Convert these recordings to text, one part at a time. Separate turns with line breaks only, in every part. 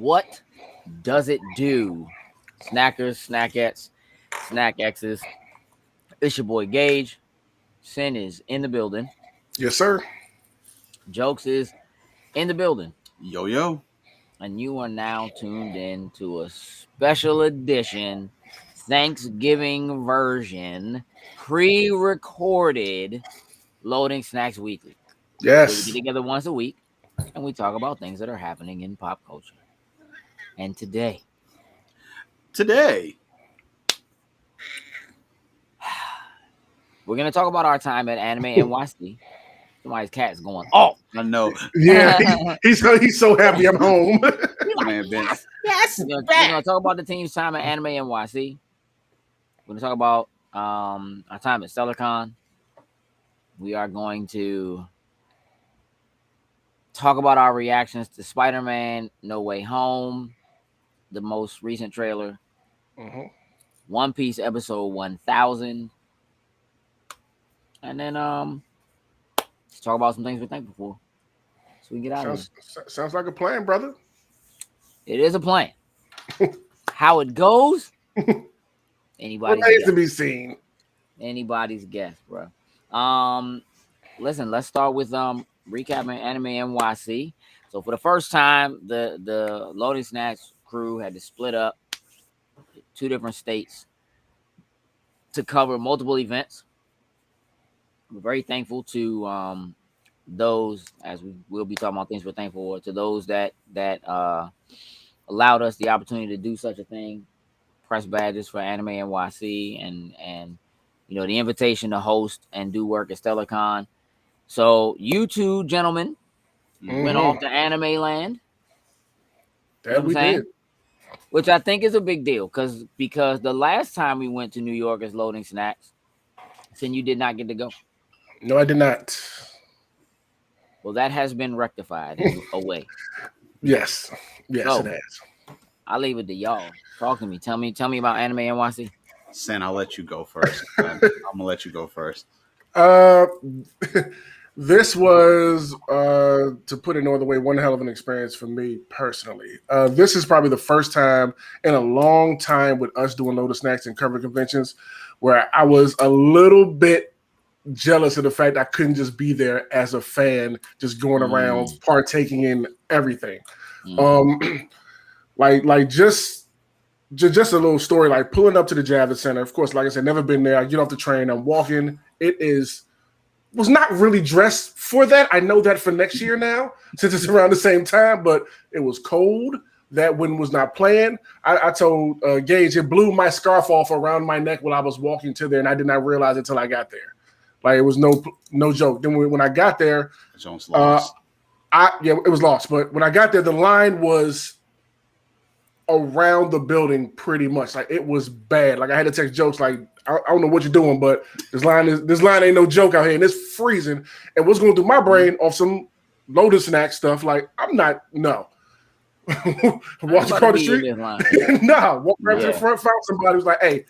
What does it do? Snackers, snackettes, snack X's. It's your boy Gage. Sin is in the building.
Yes, sir.
Jokes is in the building.
Yo, yo.
And you are now tuned in to a special edition Thanksgiving version, pre-recorded Loading Snacks Weekly. Where we
Yes.
get together once a week and we talk about things that are happening in pop culture. And today, we're gonna talk about our time at AnimeNYC. Somebody's cat's going, oh,
I know.
Yeah, he's so happy I'm home.
Man, Vince.
yes. We're gonna talk about the team's time at AnimeNYC. We're gonna talk about our time at Stellar Con. We are going to talk about our reactions to Spider-Man No Way Home, the most recent trailer, One Piece episode 1000, and then let's talk about some things we're thankful for, so we can get out of here.
Sounds like a plan, brother.
It is a plan. How it goes, anybody's
Remains
guess.
to be seen.
Anybody's guess, bro. Listen, let's start with recapping AnimeNYC. So for the first time, the Loading Snacks crew had to split up 2 different states to cover multiple events. We're very thankful to those, as we will be talking about things we're thankful for, to those that allowed us the opportunity to do such a thing. Press badges for AnimeNYC and the invitation to host and do work at Stellar Con. So you two gentlemen went off to Anime Land.
That we did.
Which I think is a big deal because the last time we went to New York as Loading Snacks, Sin, you did not get to go.
No, I did not.
Well, that has been rectified away.
Yes,
So,
it has.
I'll leave it to y'all. Talk to me. Tell me about AnimeNYC.
Sin, I'll let you go first. I'm gonna let you go first.
This was, to put it no other way, one hell of an experience for me personally. This is probably the first time in a long time with us doing Loaded Snacks and cover conventions where I was a little bit jealous of the fact I couldn't just be there as a fan, just going around partaking in everything. Like just a little story, like pulling up to the Javits Center. Of course, like I said, never been there. I get off the train, I'm walking. Was not really dressed for that. I know that for next year now, since it's around the same time, but it was cold. That one was not planned. I told Gage, it blew my scarf off around my neck while I was walking to there, and I did not realize it until I got there. Like, it was no joke. Then when I got there,
it was lost. But when I got there, the line was around the building pretty much. Like, it was bad. Like, I had to text Jokes like, I don't know what you're doing, but this line ain't no joke out here, and it's freezing. And what's going through my brain off some Loaded Snack stuff? Like, I'm not walked across the street. Walked right to the front, found somebody who's like, "Hey,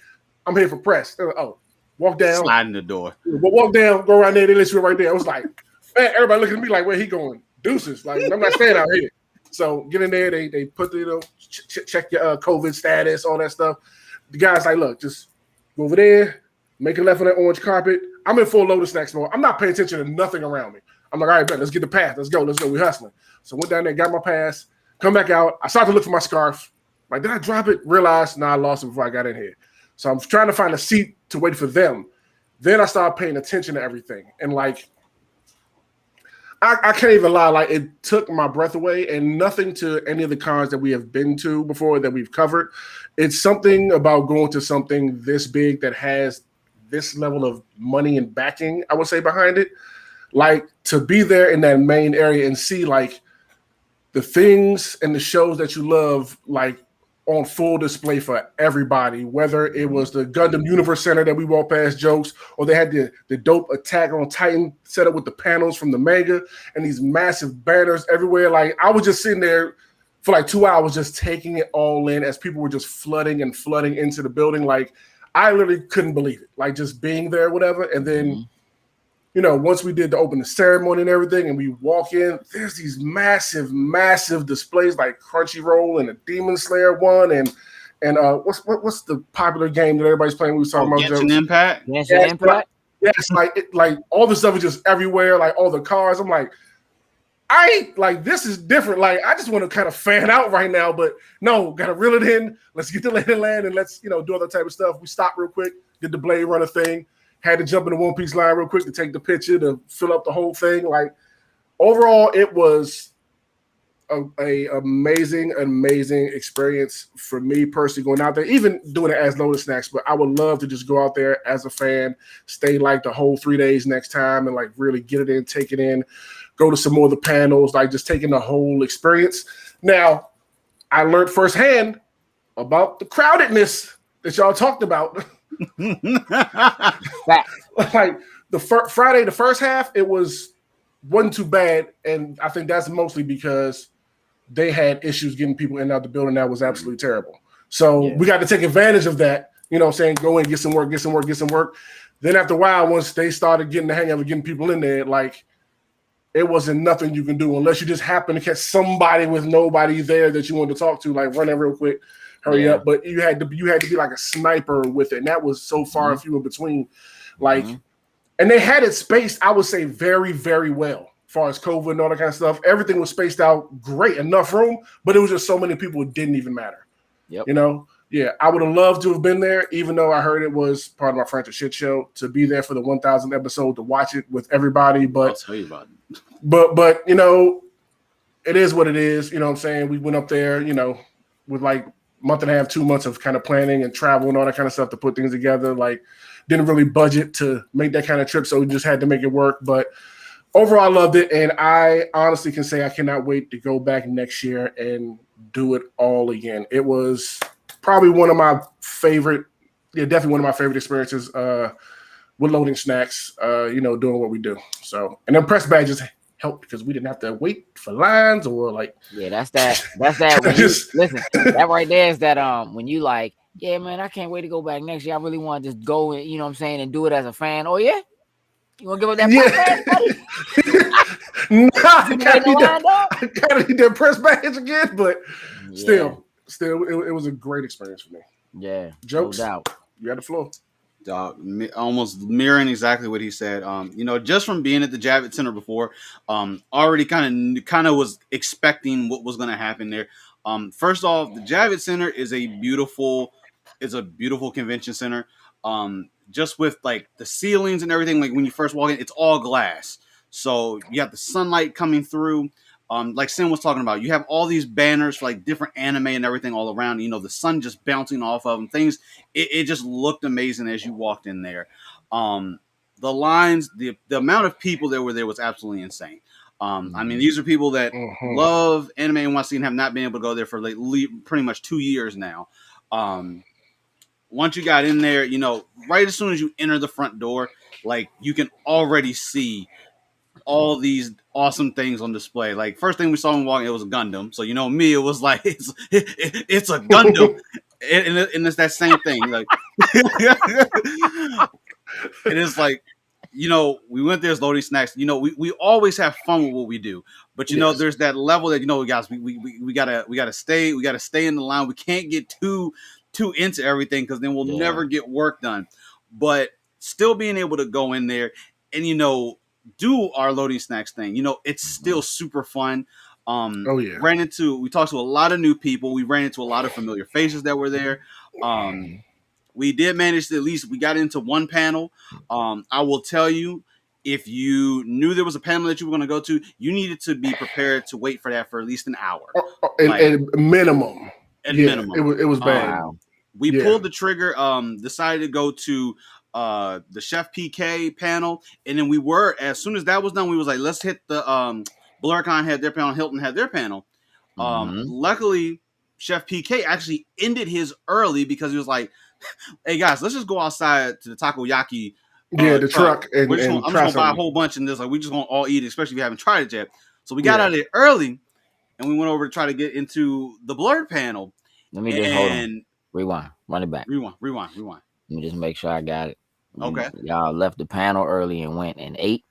I'm here for press." Like, oh, walk down, slide in the door.
Walk down, go around there. They let you right there. I was like, man, everybody looking at me like, where he going? Deuces. Like, I'm not staying out here. So get in there. They put the check your COVID status, all that stuff. The guy's like, look, just go over there, make a left on that orange carpet. I'm in full Loaded Snacks mode. I'm not paying attention to nothing around me. I'm like, all right, bet, let's get the pass. Let's go. We're hustling. So went down there, got my pass, come back out. I started to look for my scarf. Like, did I drop it? Realized, I lost it before I got in here. So I'm trying to find a seat to wait for them. Then I started paying attention to everything. And like, I can't even lie. Like, it took my breath away, and nothing to any of the cons that we have been to before that we've covered. It's something about going to something this big that has this level of money and backing, I would say, behind it. Like, to be there in that main area and see like the things and the shows that you love, like, on full display for everybody, whether it was the Gundam Universe Center that we walked past Jokes, or they had the dope Attack on Titan set up with the panels from the manga and these massive banners everywhere. Like, I was just sitting there for like 2 hours just taking it all in as people were just flooding into the building. Like, I literally couldn't believe it. Like, just being there, whatever. And then once we did the opening ceremony and everything, and we walk in, there's these massive, massive displays like Crunchyroll and the Demon Slayer one, and what's the popular game that everybody's playing? We was talking about
Genshin
jokes.
Impact.
Genshin Impact.
Yes, like all the stuff is just everywhere, like all the cars. I'm like, this is different. Like, I just want to kind of fan out right now, but no, gotta reel it in. Let's get to land and let's do other type of stuff. We stopped real quick, did the Blade Runner thing, had to jump in the One Piece line real quick to take the picture to fill up the whole thing. Like, overall, it was a amazing experience for me personally going out there, even doing it as Lotus Snacks. But I would love to just go out there as a fan, stay like the whole 3 days next time, and like really get it in, take it in. Go to some more of the panels, like just taking the whole experience. Now, I learned firsthand about the crowdedness that y'all talked about. Like Friday, the first half, it wasn't too bad, and I think that's mostly because they had issues getting people in and out the building. That was absolutely terrible. So we got to take advantage of that. Go in, get some work. Then after a while, once they started getting the hang of it, getting people in there, like, it wasn't nothing you can do unless you just happen to catch somebody with nobody there that you want to talk to, like run in real quick, hurry up. But you had to be like a sniper with it. And that was so far and few in between. Like, and they had it spaced, I would say, very, very well. As far as COVID and all that kind of stuff, everything was spaced out great, enough room, but it was just so many people it didn't even matter.
Yep.
Yeah, I would have loved to have been there, even though I heard it was part of my French shit show, to be there for the 1,000th episode to watch it with everybody. But
I'll tell you about it.
But it is what it is. You know what I'm saying? We went up there, with like month and a half, 2 months of kind of planning and travel and all that kind of stuff to put things together. Like, didn't really budget to make that kind of trip, so we just had to make it work. But overall, I loved it, and I honestly can say I cannot wait to go back next year and do it all again. It was probably one of my favorite, definitely one of my favorite experiences with Loading Snacks, doing what we do. So, and then press badges helped because we didn't have to wait for lines or like.
Yeah, that's that. When listen, that right there is that when you like, yeah, man, I can't wait to go back next year. I really want to just go and and do it as a fan. Oh yeah, you want to give up that press badge, buddy?
I gotta need that press badge again, but still, it was a great experience for me.
Yeah,
jokes.
No doubt.
You had the floor.
Almost mirroring exactly what he said. Just from being at the Javits Center before, already kind of was expecting what was going to happen there. First off, the Javits Center is a beautiful convention center. Just with like the ceilings and everything, like when you first walk in, it's all glass. So you have the sunlight coming through. Like Sin was talking about, you have all these banners for like different anime and everything all around. The sun just bouncing off of them. Things, it just looked amazing as you walked in there. The lines, the amount of people that were there was absolutely insane. I mean, these are people that love AnimeNYC and have not been able to go there for like pretty much 2 years now. Once you got in there, right as soon as you enter the front door, like you can already see all these awesome things on display. Like first thing we saw when walking, it was a Gundam. So me, it was like it's a Gundam, and it's that same thing. Like it is like we went there as Loading Snacks. We always have fun with what we do, but there's that level that guys, we gotta stay in the line. We can't get too into everything because then we'll never get work done. But still being able to go in there and do our Loading Snacks thing. It's still super fun. We talked to a lot of new people. We ran into a lot of familiar faces that were there. We did manage to, at least we got into one panel. I will tell you, if you knew there was a panel that you were going to go to, you needed to be prepared to wait for that for at least an hour.
At minimum.
Minimum.
It was bad.
We pulled the trigger, decided to go to the Chef PK panel, and then as soon as that was done, we was like, let's hit the BlurCon had their panel, Hilton had their panel. Luckily, Chef PK actually ended his early because he was like, hey guys, let's just go outside to the takoyaki
the truck and
I'm just gonna buy a whole bunch, and we just gonna all eat it, especially if you haven't tried it yet. So we got out of there early, and we went over to try to get into the Blurred panel.
Let me just hold on. Rewind. Run it back.
Rewind.
Let me just make sure I got it.
Okay.
Y'all left the panel early and went and ate.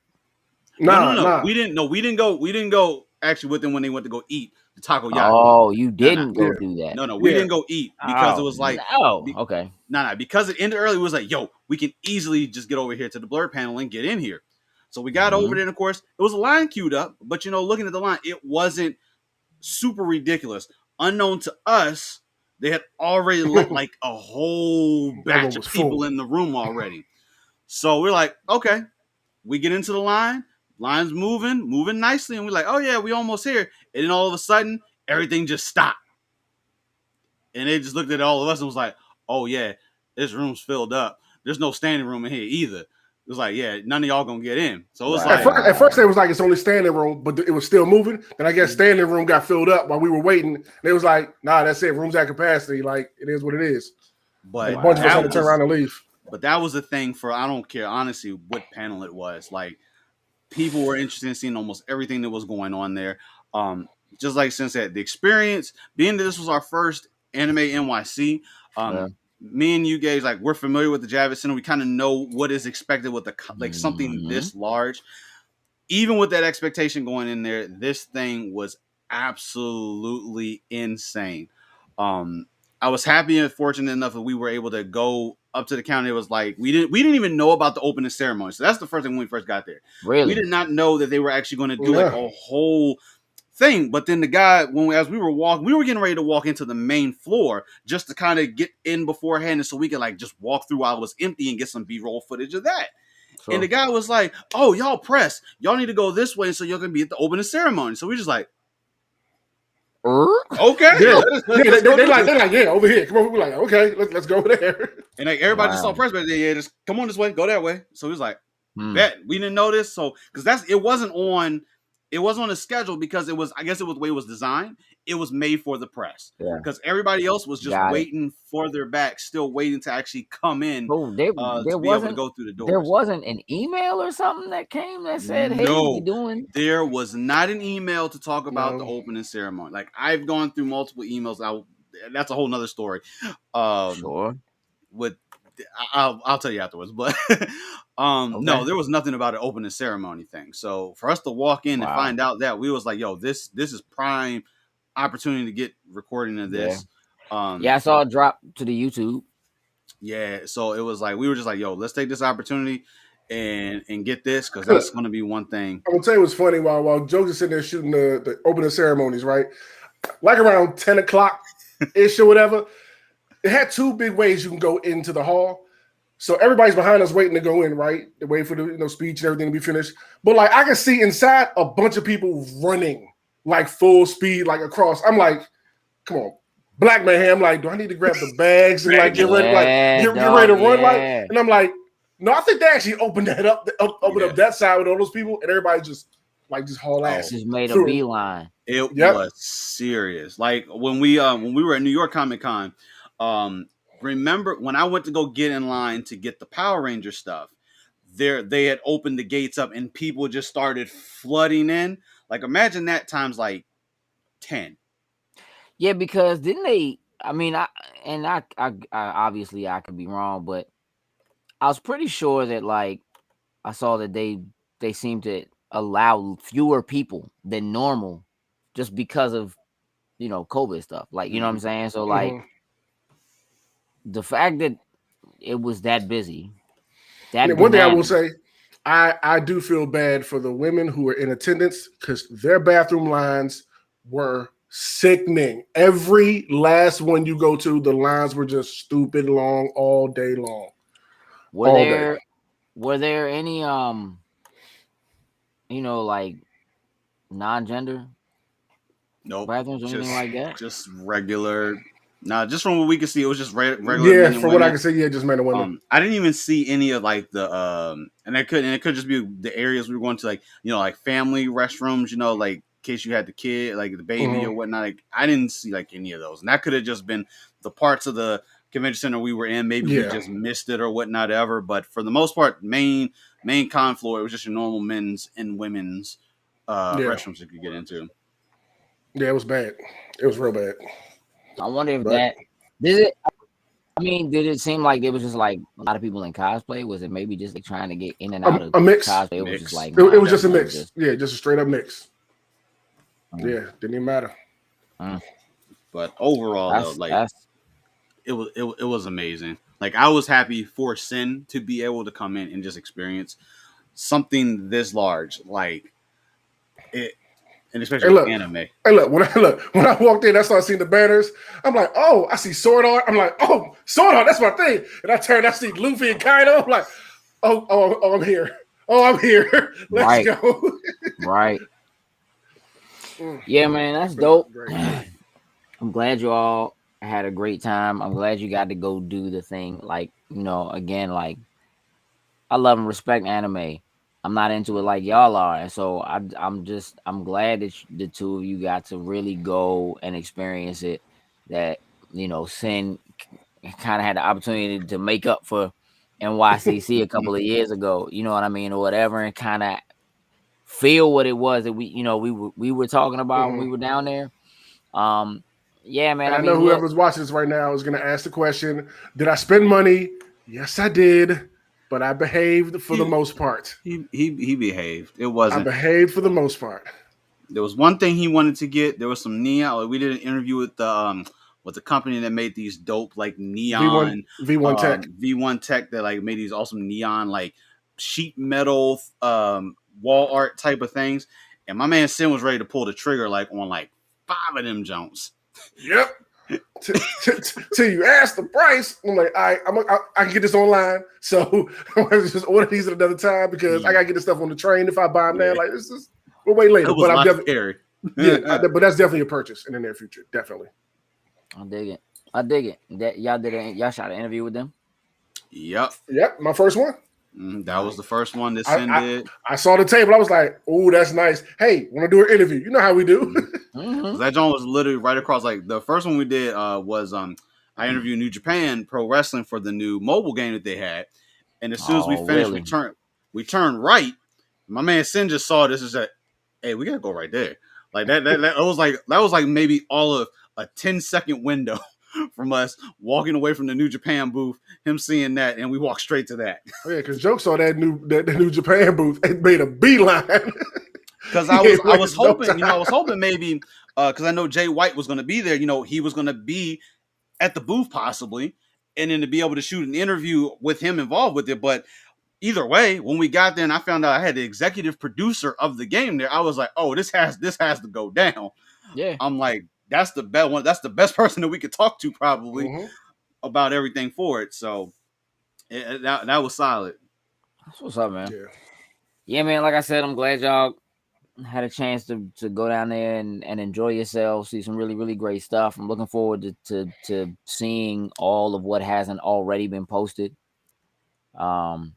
Nah.
We didn't. No, we didn't go. We didn't go actually with them when they went to go eat the takoyaki.
Oh, you
Nah, nah.
didn't go
Yeah.
do that.
No, we
Yeah.
didn't go eat because it
Oh,
was like,
no. Okay.
because it ended early. It was like, yo, we can easily just get over here to the blur panel and get in here. So we got over
Mhm.
there, and of course, it was a line queued up. But looking at the line, it wasn't super ridiculous. Unknown to us, they had already let like a whole
That one
batch of
was
people
full.
in the room already. So we're like, okay, we get into the line, line's moving nicely, and we're like, oh yeah, we almost here. And then all of a sudden, everything just stopped. And they just looked at all of us and was like, oh yeah, this room's filled up. There's no standing room in here either. It was like, yeah, none of y'all gonna get in. So it was
At
like,
first, it was like it's only standing room, but it was still moving. Then I guess standing room got filled up while we were waiting. And it was like, nah, that's it. Room's at capacity. Like it is what it is. And
but
a bunch of us had
that
to turn around and leave.
was the thing for, I don't care honestly what panel it was. Like, people were interested in seeing almost everything that was going on there. Um, just like Sin said, the experience, being that this was our first Anime NYC,
Yeah.
me and you guys, like, we're familiar with the Javits Center. We kind of know what is expected with like something
Mhm.
this large. Even with that expectation going in there, this thing was absolutely insane. Um, I was happy and fortunate enough that we were able to go up to the counter. It was like we didn't even know about the opening ceremony. So that's the first thing when we first got there. We
Really?
did not know that they were actually going to do like
Yeah.
a whole thing. But then the guy, as we were walking, we were getting ready to walk into the main floor just to kind of get in beforehand, and so we could like just walk through while it was empty and get some B-roll footage of that. And
Sure.
the guy was like, "Oh, y'all press. Y'all need to go this way so y'all can be at the opening ceremony." So we just like, "Okay,
Yeah.
let's go do this."
They're like, yeah, over here. Come on. We're like, okay, let's go over there.
And like everybody just saw
Wow.
press, but yeah, just come on this way, go that way. So he was like,
Hmm.
"Bet." We didn't know this, so because it wasn't on the schedule because I guess it was the way it was designed. It was made for the press
Yeah.
because everybody else was just
Got it.
waiting for their back, still waiting to actually come in
So there
to be able to
wasn't
go through the doors.
an email or something that came that said, "Hey, we
No,
doing."
there was not an email to talk about the
No.
opening ceremony. Like, I've gone through multiple emails. That's a whole nother story. Um,
Sure.
with I'll tell you afterwards. But
Okay.
no, there was nothing about an opening ceremony thing. So for us to walk in and
Wow.
find out that, we was like, yo, this is prime opportunity to get recording of
Yeah.
this.
Yeah, I saw it drop to the YouTube.
Yeah, so it was like we were just like, yo, let's take this opportunity and get this, because that's going to be one thing.
I'm gonna tell you what's funny. While Joe's is sitting there shooting the opening ceremonies, right? Like around 10 o'clock ish or whatever, it had two big ways you can go into the hall. So everybody's behind us waiting to go in, right? They wait for the speech and everything to be finished. But like I can see inside a bunch of people running like full speed, like across. I'm like, come on, black man here. I'm like, do I need to grab the bags and like get ready, like
Yeah,
get ready
dog.
to run, like?
Yeah.
And I'm like, no, I think they actually opened that opened
Yeah.
up that side with all those people, and everybody just haul ass.
Just made a
through it.
beeline.
It
Yep.
was serious. Like when we were at New York Comic Con, remember when I went to go get in line to get the Power Ranger stuff, they had opened the gates up and people just started flooding in. Like, imagine that times like 10.
Yeah, because didn't they? I mean, I obviously I could be wrong, but I was pretty sure that like I saw that they seem to allow fewer people than normal, just because of COVID stuff. Like, you know what I'm saying? So like
Mhm.
the fact that it was that busy, that
One thing I will
bananas.
say, I do feel bad for the women who were in attendance because their bathroom lines were sickening. Every last one you go to, the lines were just stupid long all day long.
Were
all day.
there any like non-gender
Nope,
bathrooms or anything like that?
just regular. Nah, just from what we could see, it was just regular
Yeah,
men and
from what I
women.
can say, yeah, just men and women.
I didn't even see any of like the and it could just be the areas we were going to, like, like family restrooms, like in case you had the kid, like the baby or whatnot. Like, I didn't see like any of those, and that could have just been the parts of the convention center we were in. Maybe we
Yeah.
just missed it or whatnot ever. But for the most part, main con floor, it was just your normal men's and women's
Yeah.
restrooms you could get into.
Yeah, it was bad. It was real bad.
I wonder if
But
that did it. I mean, did it seem like there was just like a lot of people in cosplay? Was it maybe just like trying to get in and out of
A mix.
cosplay? It was just
Mix.
like,
It
nah,
was just a
man,
mix.
just
Yeah, just a straight up mix.
mm,
Yeah, didn't even matter.
mm.
But overall, though, like
That's
it was amazing. Like I was happy for Sin to be able to come in and just experience something this large, like it, and especially
Hey,
with
look.
anime.
Hey, look. When I walked in, I started seeing the banners. I'm like, oh, I see Sword Art. I'm like, oh, Sword Art. That's my thing. And I turned, I see Luffy and Kaido. I'm like, oh, I'm here. Oh, I'm here. Let's
right,
go.
right.
Mm,
Yeah, man, that's
but no,
dope.
great.
I'm glad you all had a great time. I'm glad you got to go do the thing. Like, again, like I love and respect anime. I'm not into it like y'all are, and so I'm glad that the two of you got to really go and experience it. That Sin kind of had the opportunity to make up for NYCC a couple of years ago. You know what I mean, or whatever, and kind of feel what it was that we were talking about when
Hmm.
we were down there. Um, yeah, man.
And
I
I know
mean, look,
whoever's watching this right now is going to ask the question: did I spend money? Yes, I did, but I behaved for the
He
most part.
he behaved. It
I
wasn't.
behaved for the most part.
There was one thing he wanted to get. There was some neon. Like, we did an interview with the company that made these dope like
V1
neon
V1 Tech.
V1 Tech that like made these awesome neon like sheet metal wall art type of things. And my man Sin was ready to pull the trigger like on like five of them Jones.
Yep. Till you ask the price, I'm like, all right, I can get this online, so I'm gonna just order these at another time because I gotta get this stuff on the train if I buy them now.
Yeah,
Like this is we'll wait later,
it was
but
a
I'm
lot to
definitely
carry.
but that's definitely a purchase in the near future, definitely.
I dig it. I dig it. That y'all shot an interview with them.
Yep.
Yep, my first one.
That was the
Nice.
first one that
I
Sin
I,
did.
I saw the table. I was like, "Oh, that's nice." Hey, want to do an interview? You know how we do.
Mm-hmm.
That John was literally right across. Like the first one we did was I interviewed New Japan Pro Wrestling for the new mobile game that they had, and as soon as we
Oh,
finished,
really?
we turned right. My man Sin just saw this and said, "Hey, we gotta go right there." Like that was like maybe all of a 10-second window from us walking away from the New Japan booth, him seeing that, and we walked straight to that.
Oh, yeah, because Joke saw that new Japan booth and made a beeline.
Because
He ain't
I was
wasting no
hoping,
time.
I was hoping maybe because I know Jay White was going to be there. He was going to be at the booth possibly, and then to be able to shoot an interview with him involved with it. But either way, when we got there and I found out I had the executive producer of the game there, I was like, oh, this has to go down.
Yeah.
I'm like, that's the best one. That's the best person that we could talk to probably
Mm-hmm.
about everything for it. So that was solid.
That's what's up, man.
Yeah.
Yeah, man. Like I said, I'm glad y'all had a chance to go down there and enjoy yourself, see some really, really great stuff. I'm looking forward to seeing all of what hasn't already been posted. And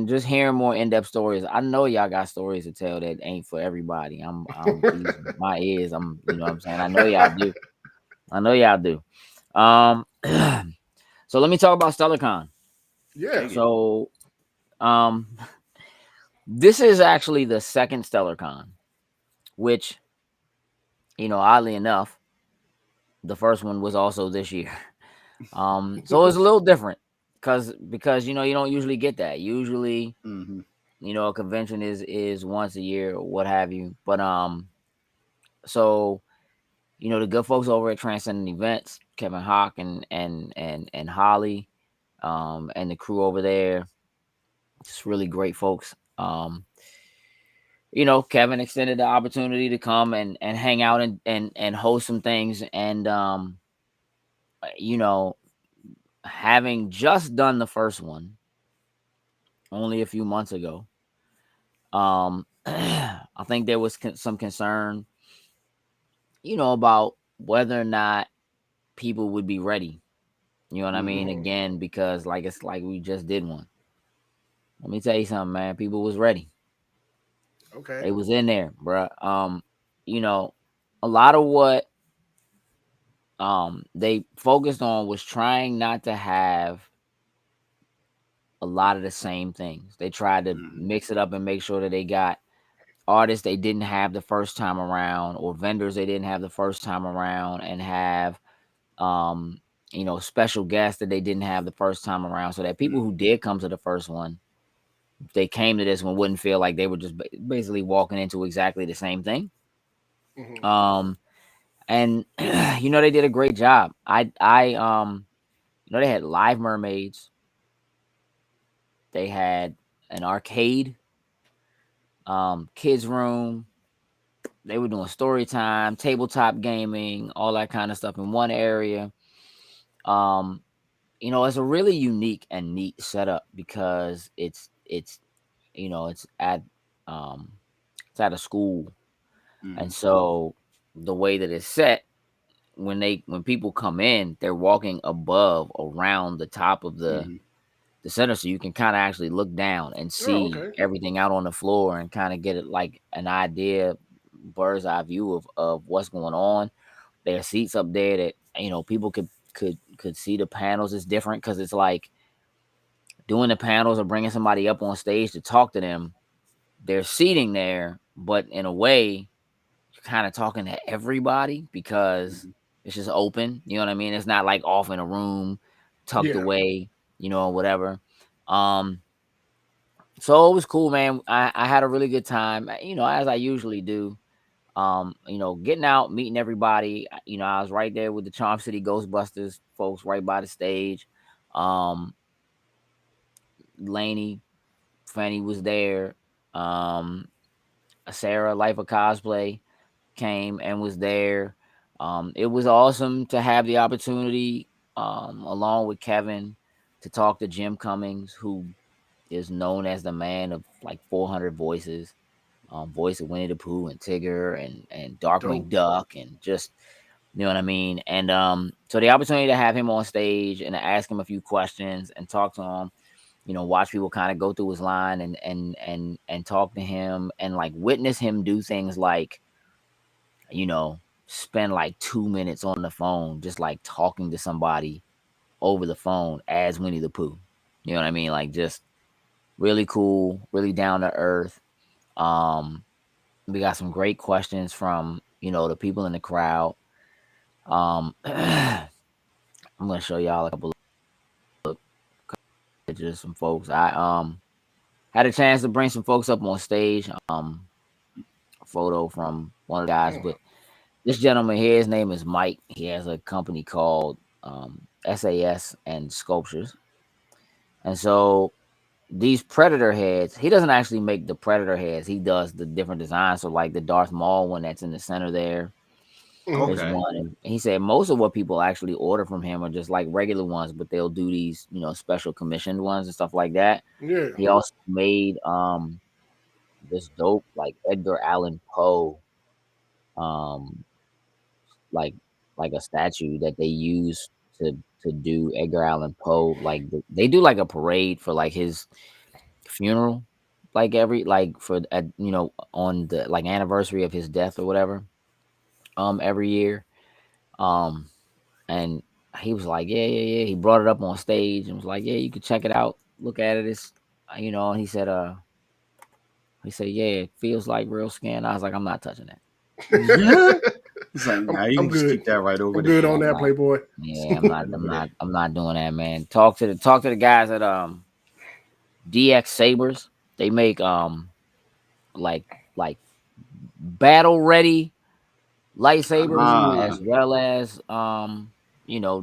just hearing more in-depth stories. I know y'all got stories to tell that ain't for everybody. I'm these my ears. What I'm saying. I know y'all do. I know y'all do. Um so let me talk about StellarCon.
Yeah.
Dig it.
So um this is actually the second StellarCon, which, oddly enough, the first one was also this year. So it's a little different because you don't usually get that. Usually,
Mm-hmm.
a convention is once a year or what have you. But so the good folks over at Transcendent Events, Kevin Hawk and Holly, and the crew over there, just really great folks. Kevin extended the opportunity to come and hang out and host some things. And you know, having just done the first one only a few months ago, I think there was some concern, about whether or not people would be ready. You know what I mean?
Mm-hmm.
Again, because like it's like we just did one. Let me tell you something, man. People was ready.
Okay.
They was in there, bruh. You know, a lot of what they focused on was trying not to have a lot of the same things. They tried to
Mm-hmm.
mix it up and make sure that they got artists they didn't have the first time around or vendors they didn't have the first time around and have um special guests that they didn't have the first time around, so that people who did come to the first one, they came to this one wouldn't feel like they were just basically walking into exactly the same thing.
Mhm.
And they did a great job. They had live mermaids. They had an arcade, kids room. They were doing story time, tabletop gaming, all that kind of stuff in one area. Um, it's a really unique and neat setup because it's um it's at a school, and
Mm-hmm.
so the way that it's set, when people come in, they're walking above around the top of
Mm-hmm.
the center, so you can kind of actually look down and
Oh,
see
okay.
everything out on the floor and kind of get it like an idea, bird's eye view of what's going on. There are seats up there that people could see the panels. It's different because it's like doing the panels or bringing somebody up on stage to talk to them. There's seating there, but in a way, you're kind of talking to everybody because
Mm-hmm.
it's just open. You know what I mean? It's not like off in a room, tucked
Yeah.
away, or whatever. Um, so it was cool, man. I had a really good time, as I usually do. Getting out, meeting everybody. I was right there with the Charm City Ghostbusters folks right by the stage. Um, Laney, Fanny was there. Um, Sarah, Life of Cosplay, came and was there. It was awesome to have the opportunity, along with Kevin, to talk to Jim Cummings, who is known as the man of like 400 voices, voice of Winnie the Pooh and Tigger and Darkwing
Dope.
Duck, and just what I mean. And so the opportunity to have him on stage and to ask him a few questions and talk to him, watch people kind of go through his line and talk to him and like witness him do things like, spend like 2 minutes on the phone just like talking to somebody over the phone as Winnie the Pooh. You know what I mean? Like just really cool, really down to earth. Um, we got some great questions from the people in the crowd. I'm gonna show y'all a couple of pictures, some folks. I had a chance to bring some folks up on stage. A photo from one of the guys,
Mm.
but this gentleman here, his name is Mike. He has a company called SAS and Sculptures, and so these predator heads, he doesn't actually make the predator heads. He does the different designs. So like the Darth Maul one that's in the center there
Mhm.
is
Okay.
one. And he said most of what people actually order from him are just like regular ones, but they'll do these, special commissioned ones and stuff like that.
Yeah.
He also made this dope like Edgar Allan Poe um like like a statue that they use to do Edgar Allan Poe. Like they do like a parade for like his funeral, like every like for on the like anniversary of his death or whatever, every year. Um, and he was like, yeah, yeah, yeah. He brought it up on stage and was like, yeah, you can check it out, look at it. It's and he said, yeah, it feels like real skin. I was like, I'm not touching that.
It's like,
I'm,
nah, you
I'm
can just
good.
keep that right over
I'm good
there.
on
I'm
that,
not.
Playboy.
Yeah,
Right over there.
I'm not doing that, man. Talk to the guys at DX Sabers. They make like like battle ready lightsabers
Ooh.
as well as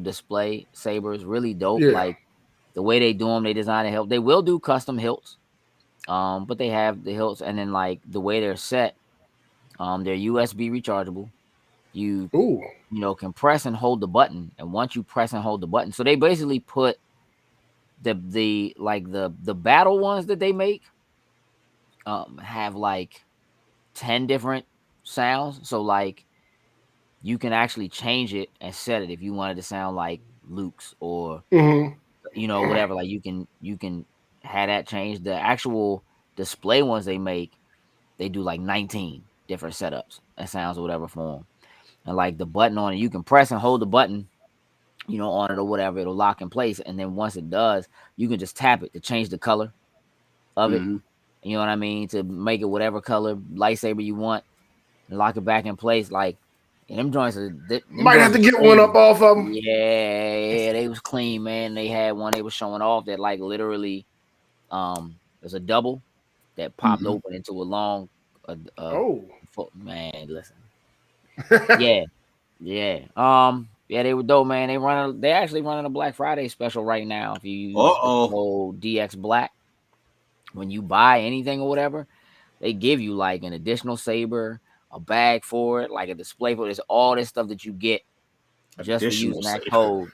display sabers. Really dope.
Yeah.
Like the way they do them, they design a hilt. They will do custom hilts, but they have the hilts, and then like the way they're set, they're USB rechargeable. You
Ooh.
can press and hold the button, and once you press and hold the button, so they basically put the battle ones that they make have like 10 different sounds. So like you can actually change it and set it if you wanted to sound like Luke's or
Hmm.
whatever. Like you can have that changed. The actual display ones they make, they do like 19 different setups and sounds or whatever for them. And like the button on it, you can press and hold the button, on it or whatever, it'll lock in place. And then once it does, you can just tap it to change the color of it.
Mm-hmm.
You know what I mean? To make it whatever color lightsaber you want and lock it back in place. Like And them joints
Might have to get one up off of them.
Yeah, they was clean, man. They had one they was showing off that like literally, there's a double that popped open into a long, man. Listen, yeah, yeah, yeah, they were dope, man. They actually running a Black Friday special right now. If you use the code DX Black when you buy anything or whatever, they give you like an additional saber, a bag for it, like a display for it. There's all this stuff that you get just for using that code.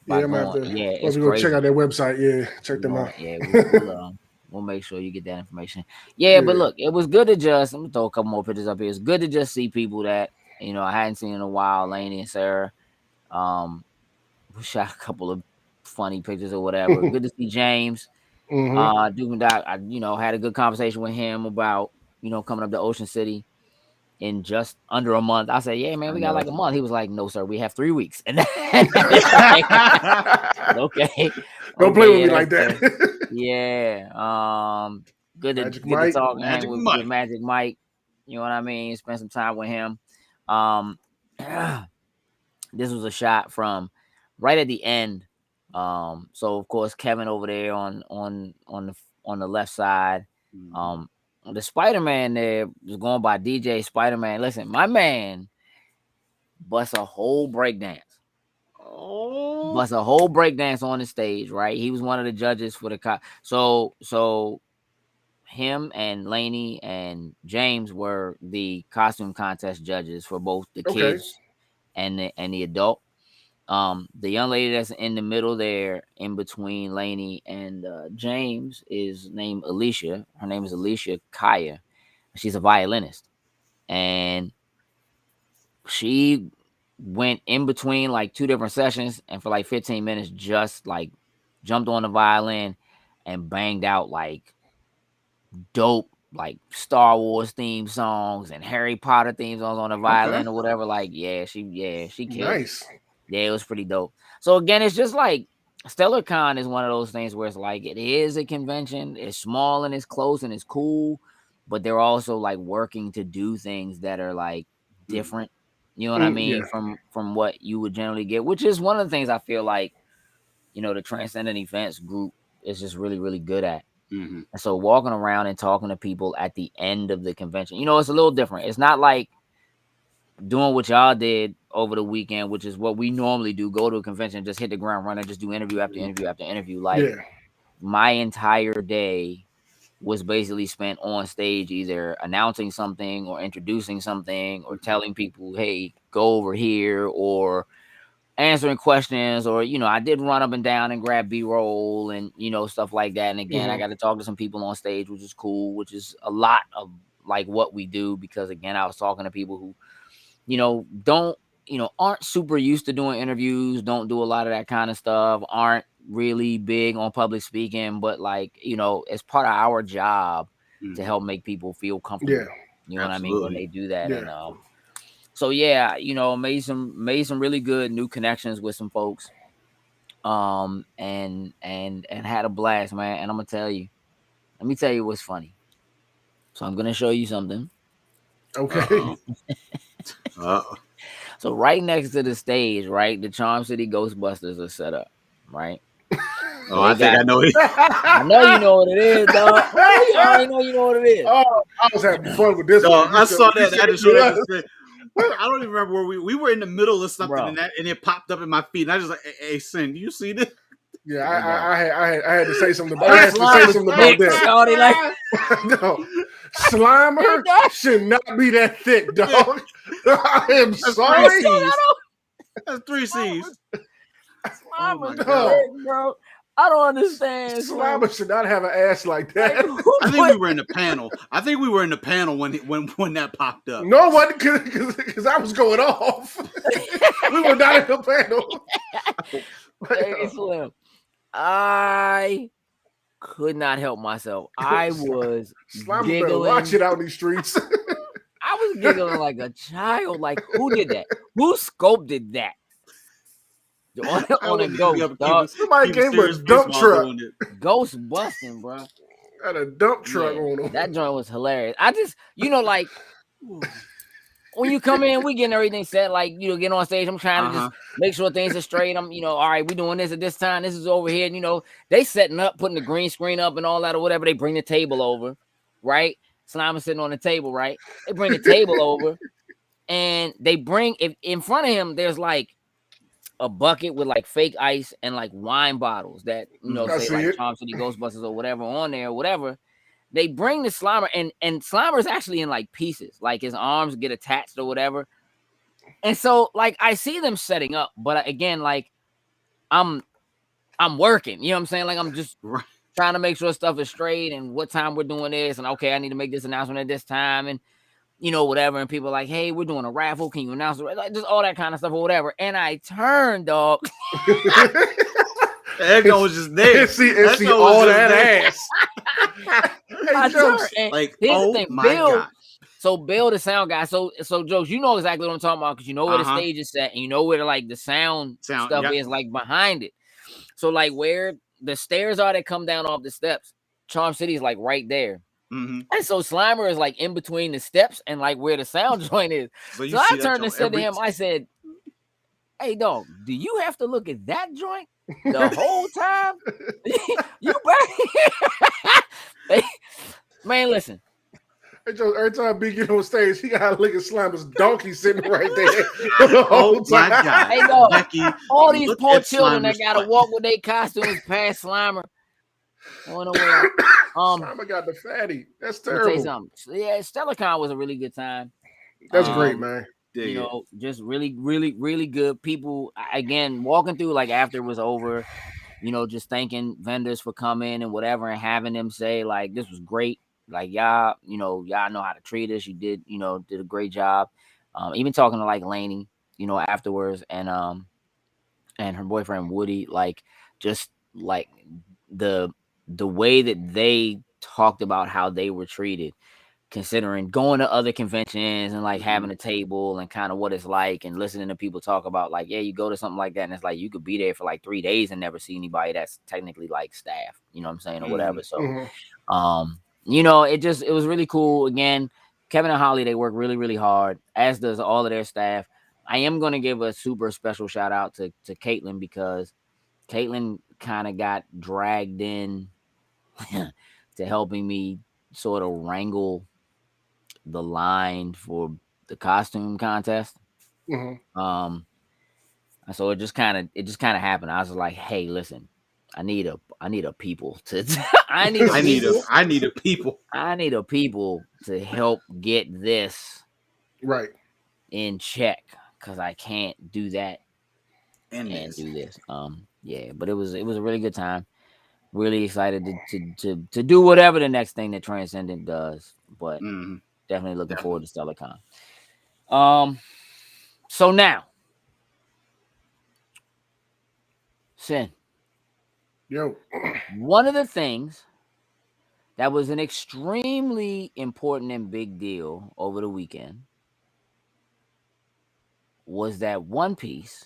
Yeah, I'm gonna have
it's
to go
crazy.
check out their website. Yeah, check them out.
Yeah, we'll make sure you get that information. Yeah, but look, it was good to just, I'm gonna throw a couple more pictures up here. It's good to just see people that, you know, I hadn't seen in a while. Lainey and Sarah. We shot a couple of funny pictures or whatever. Good to see James. Duke and Doc, I, you know, had a good conversation with him about, you know, coming up to Ocean City in just under a month. I said, yeah, man, we got like a month. He was like, no, sir, we have 3 weeks. And like, okay.
Don't play with me like that.
Yeah. Good to talk with Magic Mike. You know what I mean? Spend some time with him. This was a shot from right at the end. So of course Kevin over there on the left side. The Spider-Man there was going by DJ Spider-Man. Listen, my man busts a whole breakdance. Busts a whole breakdance on the stage, right? He was one of the judges for the so him and Lainey and James were the costume contest judges for both the kids and the adult. The young lady that's in the middle there, in between Lainey and James, is named Alicia. Her name is Alicia Kaya. She's a violinist, and she went in between like 2 different sessions, and for like 15 minutes, just like jumped on the violin and banged out like dope, like Star Wars theme songs and Harry Potter theme songs on the violin or whatever. Like, she killed.
Nice.
Yeah, it was pretty dope. So again, it's just like Stellar Con is one of those things where it's like it is a convention. It's small and it's close and it's cool, but they're also like working to do things that are like different. You know what I mean? From what you would generally get, which is one of the things I feel like, you know, the Transcendent Events group is just really, really good at. And so walking around and talking to people at the end of the convention, you know, it's a little different. It's not like doing what y'all did over the weekend, which is what we normally do: go to a convention, just hit the ground running, just do interview after interview after interview. Like my entire day was basically spent on stage, either announcing something or introducing something or telling people, hey, go over here, or answering questions, or, you know, I did run up and down and grab B-roll and, you know, stuff like that. And again, I got to talk to some people on stage, which is cool, which is a lot of like what we do, because again, I was talking to people who, you know, aren't super used to doing interviews, don't do a lot of that kind of stuff, aren't really big on public speaking, but like, you know, it's part of our job to help make people feel comfortable. You know what I mean? When they do that. And so yeah, you know, made some really good new connections with some folks. And had a blast, man. And let me tell you what's funny. So I'm gonna show you something.
Okay.
So right next to the stage, right, the Charm City Ghostbusters are set up, right?
So I think I know it.
I know you know what it is, dog. I already know you know what it is.
Oh, I was having fun with this one.
I saw that. I just showed that. I don't even remember where we were in the middle of something, and it popped up in my feed. And I was just like, "Hey, Sin, do you see this?"
Yeah, I had to say something about. I had to say something about that. No, Slimer should not be that thick, dog. I am sorry.
That's 3 C's.
Slimer's thick, bro. I don't understand.
Slimer should not have an ass like that.
I think we were in the panel. when that popped up.
No one, because I was going off. We were not in the panel.
Hey, Slim. I could not help myself. I was giggling.
Watch it out in these streets.
I was giggling like a child. Like, who did that? Who sculpted that? On a ghost, dog.
Somebody came with a dump truck.
Ghost busting, bro.
Got a dump truck on him.
That joint was hilarious. I just, you know, like, when you come in, we getting everything set. Like, get on stage. I'm trying to just make sure things are straight. I'm, all right, we doing this at this time. This is over here. And, they setting up, putting the green screen up and all that or whatever. They bring the table over, right? Slimer's sitting on the table, right? They bring the table over and they bring, if in front of him, there's like a bucket with like fake ice and like wine bottles that,
I
say
see
like
it.
Charm City Ghostbusters or whatever on there or whatever. They bring the Slimer and Slimer's actually in like pieces, like his arms get attached or whatever. And so like I see them setting up, but again, like I'm working, you know what I'm saying? Like I'm just trying to make sure stuff is straight and what time we're doing this. And okay, I need to make this announcement at this time and whatever. And people are like, hey, we're doing a raffle. Can you announce it? Like just all that kind of stuff or whatever. And I turned, dog.
Echo was just there.
see all that ass.
I jokes.
Like,
here's the thing,
my
Bill,
God.
So Bill, the sound guy. So Jokes, you know exactly what I'm talking about because you know where the stage is set and you know where like the sound stuff is like behind it. So like where the stairs are that come down off the steps, Charm City is like right there. And so Slimer is like in between the steps and like where the sound joint is. So I turned and said to him, I said, hey dog, do you have to look at that joint the whole time? You back? Man, listen.
Hey, Joe, every time B get on stage, he got to look at Slimer's donkey sitting right there the whole time.
My God.
Hey, dog,
Becky,
all these poor children that got to walk with their costumes past Slimer.
Slimer got the fatty. That's terrible.
Yeah, Stellar Con was a really good time.
That's great, man.
Just really, really, really good. People, again, walking through like after it was over, just thanking vendors for coming and whatever and having them say like, this was great. Like y'all know how to treat us. You did a great job. Even talking to like Lainey, afterwards and her boyfriend Woody, like just like the way that they talked about how they were treated, considering going to other conventions and like having a table and kind of what it's like and listening to people talk about like, yeah, you go to something like that and it's like you could be there for like 3 days and never see anybody that's technically like staff, you know what I'm saying, or whatever. So it was really cool. Again, Kevin and Holly, they work really, really hard, as does all of their staff. I am going to give a super special shout out to Caitlin because Caitlin kind of got dragged in to helping me sort of wrangle the line for the costume contest. So it just kind of happened. I was like, hey, listen, I need a people to I need a people to help get this
right
in check because I can't do that and do this. But it was a really good time. Really excited to do whatever the next thing that Transcendent does, but definitely looking forward to Stellar Con. So now, Sin.
Yo.
One of the things that was an extremely important and big deal over the weekend was that One Piece.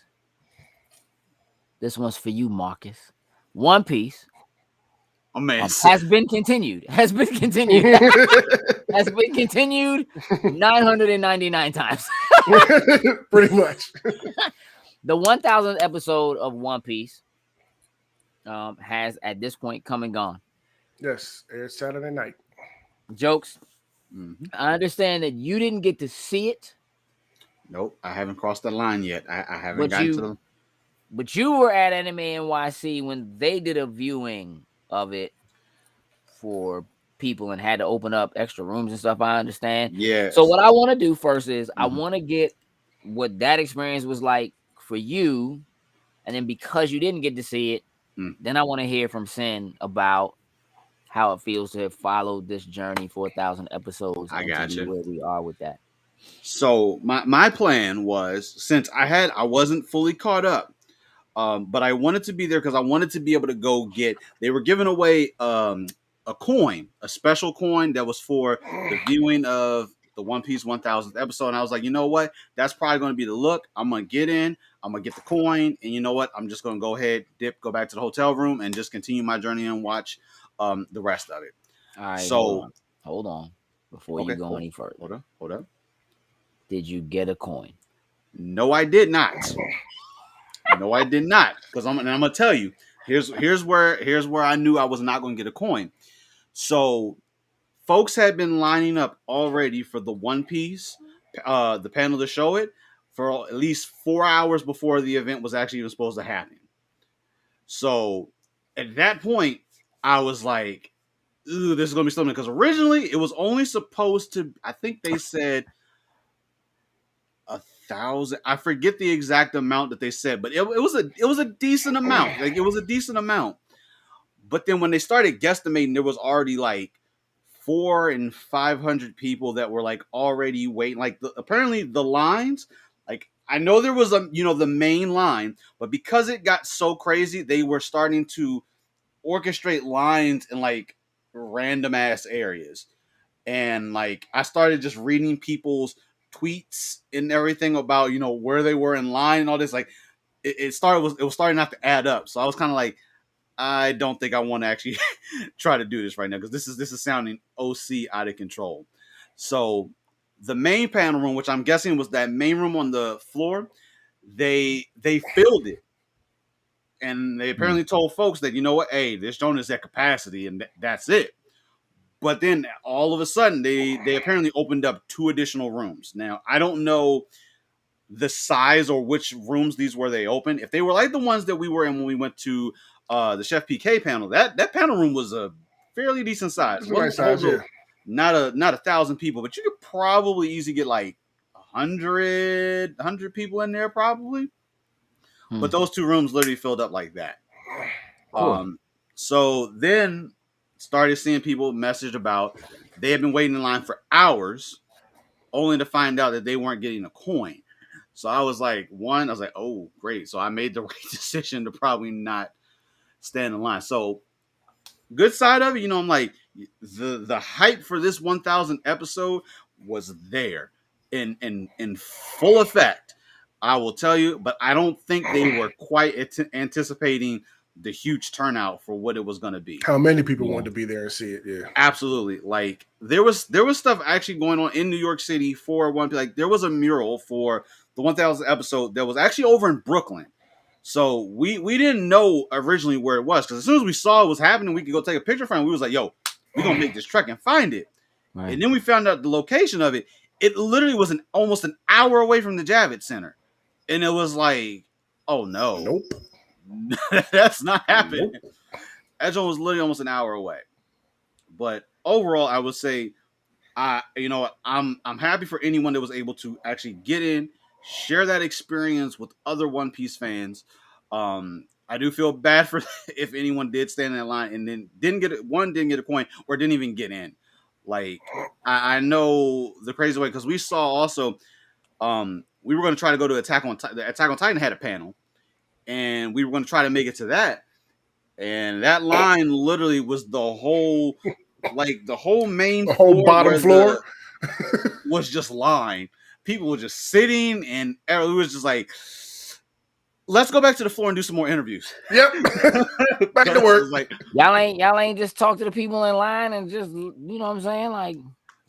This one's for you, Marcus. One Piece has been continued. Has been continued 999 times.
Pretty much.
The 1000th episode of One Piece has at this point come and gone.
Yes, it's Saturday night.
Jokes. I understand that you didn't get to see it.
Nope, I haven't crossed the line yet. I haven't gotten to them.
But you were at AnimeNYC when they did a viewing of it for people and had to open up extra rooms and stuff. I understand.
Yeah.
So what I want to do first is I want to get what that experience was like for you, and then because you didn't get to see it, then I want to hear from Sin about how it feels to have followed this journey for 1,000 episodes.
I got you.
Where we are with that.
So my plan was, since I wasn't fully caught up, but I wanted to be there because I wanted to be able to go get. They were giving away a coin, a special coin that was for the viewing of the One Piece 1000th episode. And I was like, you know what? That's probably going to be the look. I'm going to get in. I'm going to get the coin. And you know what? I'm just going to go ahead, go back to the hotel room and just continue my journey and watch the rest of it.
All right.
So
hold on before you go any further.
Hold up.
Did you get a coin?
No, I did not. No, I did not. Because I'm gonna tell you. Here's where I knew I was not going to get a coin. So folks had been lining up already for the One Piece, the panel to show it for at least 4 hours before the event was actually even supposed to happen. So at that point, I was like, "Ooh, this is gonna be something." Because originally it was only supposed to. I think they said 1,000. I forget the exact amount that they said, but it was a decent amount. Like it was a decent amount. But then when they started guesstimating, there was already like 400 and 500 people that were like already waiting. Like apparently the lines, like I know there was the main line, but because it got so crazy, they were starting to orchestrate lines in like random ass areas. And like I started just reading people's tweets and everything about where they were in line and all this. Like it was starting not to add up. So I was kind of like, I don't think I want to actually try to do this right now because this is sounding OC out of control. So the main panel room, which I'm guessing was that main room on the floor, they filled it, and they apparently told folks that hey, this joint is at capacity, and that's it. But then all of a sudden, they apparently opened up 2 additional rooms. Now I don't know the size or which rooms these were they opened. If they were like the ones that we were in when we went to the Chef PK panel, that panel room was a fairly decent size.
It's a nice size, yeah.
Not 1,000 people, but you could probably easily get like 100 people in there probably. But those 2 rooms literally filled up like that.
Cool.
So then started seeing people message about they had been waiting in line for hours only to find out that they weren't getting a coin. So I was like, oh, great. So I made the right decision to probably not stand in line. So good side of it, I'm like, the hype for this 1,000 episode was there in full effect. I will tell you, but I don't think they were quite anticipating the huge turnout for what it was going to be.
How many people wanted to be there and see it? Yeah,
absolutely. Like there was stuff actually going on in New York City for one. Like there was a mural for the 1,000 episode that was actually over in Brooklyn. So we didn't know originally where it was because as soon as we saw it was happening, we could go take a picture from it. We was like, yo, we're gonna make this trek and find it. Right. And then we found out the location of it. It literally was almost an hour away from the Javits Center. And it was like, oh no.
Nope.
That's not happening. Nope. That joint was literally almost an hour away. But overall, I would say, I'm happy for anyone that was able to actually get in, share that experience with other One Piece fans. I do feel bad for if anyone did stand in that line and then didn't get a coin or didn't even get in. Like I know the crazy way because we saw also we were going to try to go to Attack on Titan had a panel, and we were going to try to make it to that, and that line literally was the whole main
the whole bottom floor
was just line. People were just sitting, and it was just like, let's go back to the floor and do some more interviews.
Yep. Back to work.
Like, y'all ain't just talk to the people in line and just, you know what I'm saying? Like,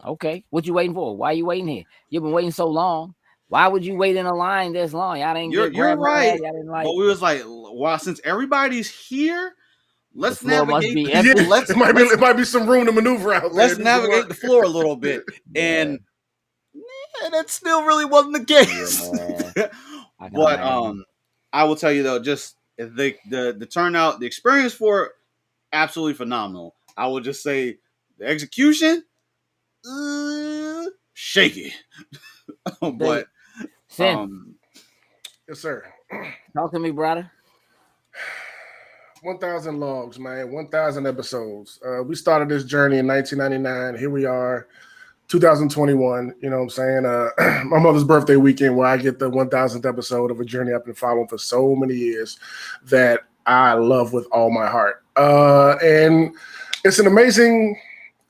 okay, what you waiting for? Why you waiting here? You've been waiting so long. Why would you wait in a line this long? Y'all didn't
you're right. Y'all didn't but we was like, well, since everybody's here, let's navigate.
It might be some room to maneuver out.
Let's navigate the floor a little bit. And that still really wasn't the case. Yeah. But I will tell you though, just the turnout, the experience for it, absolutely phenomenal. I will just say the execution, shaky. But
Sin.
Yes, sir.
Talk to me, brother.
1,000 logs, man. 1,000 episodes. We started this journey in 1999. Here we are, 2021. You know what I'm saying? My mother's birthday weekend, where I get the 1,000th episode of a journey I've been following for so many years that I love with all my heart. And it's an amazing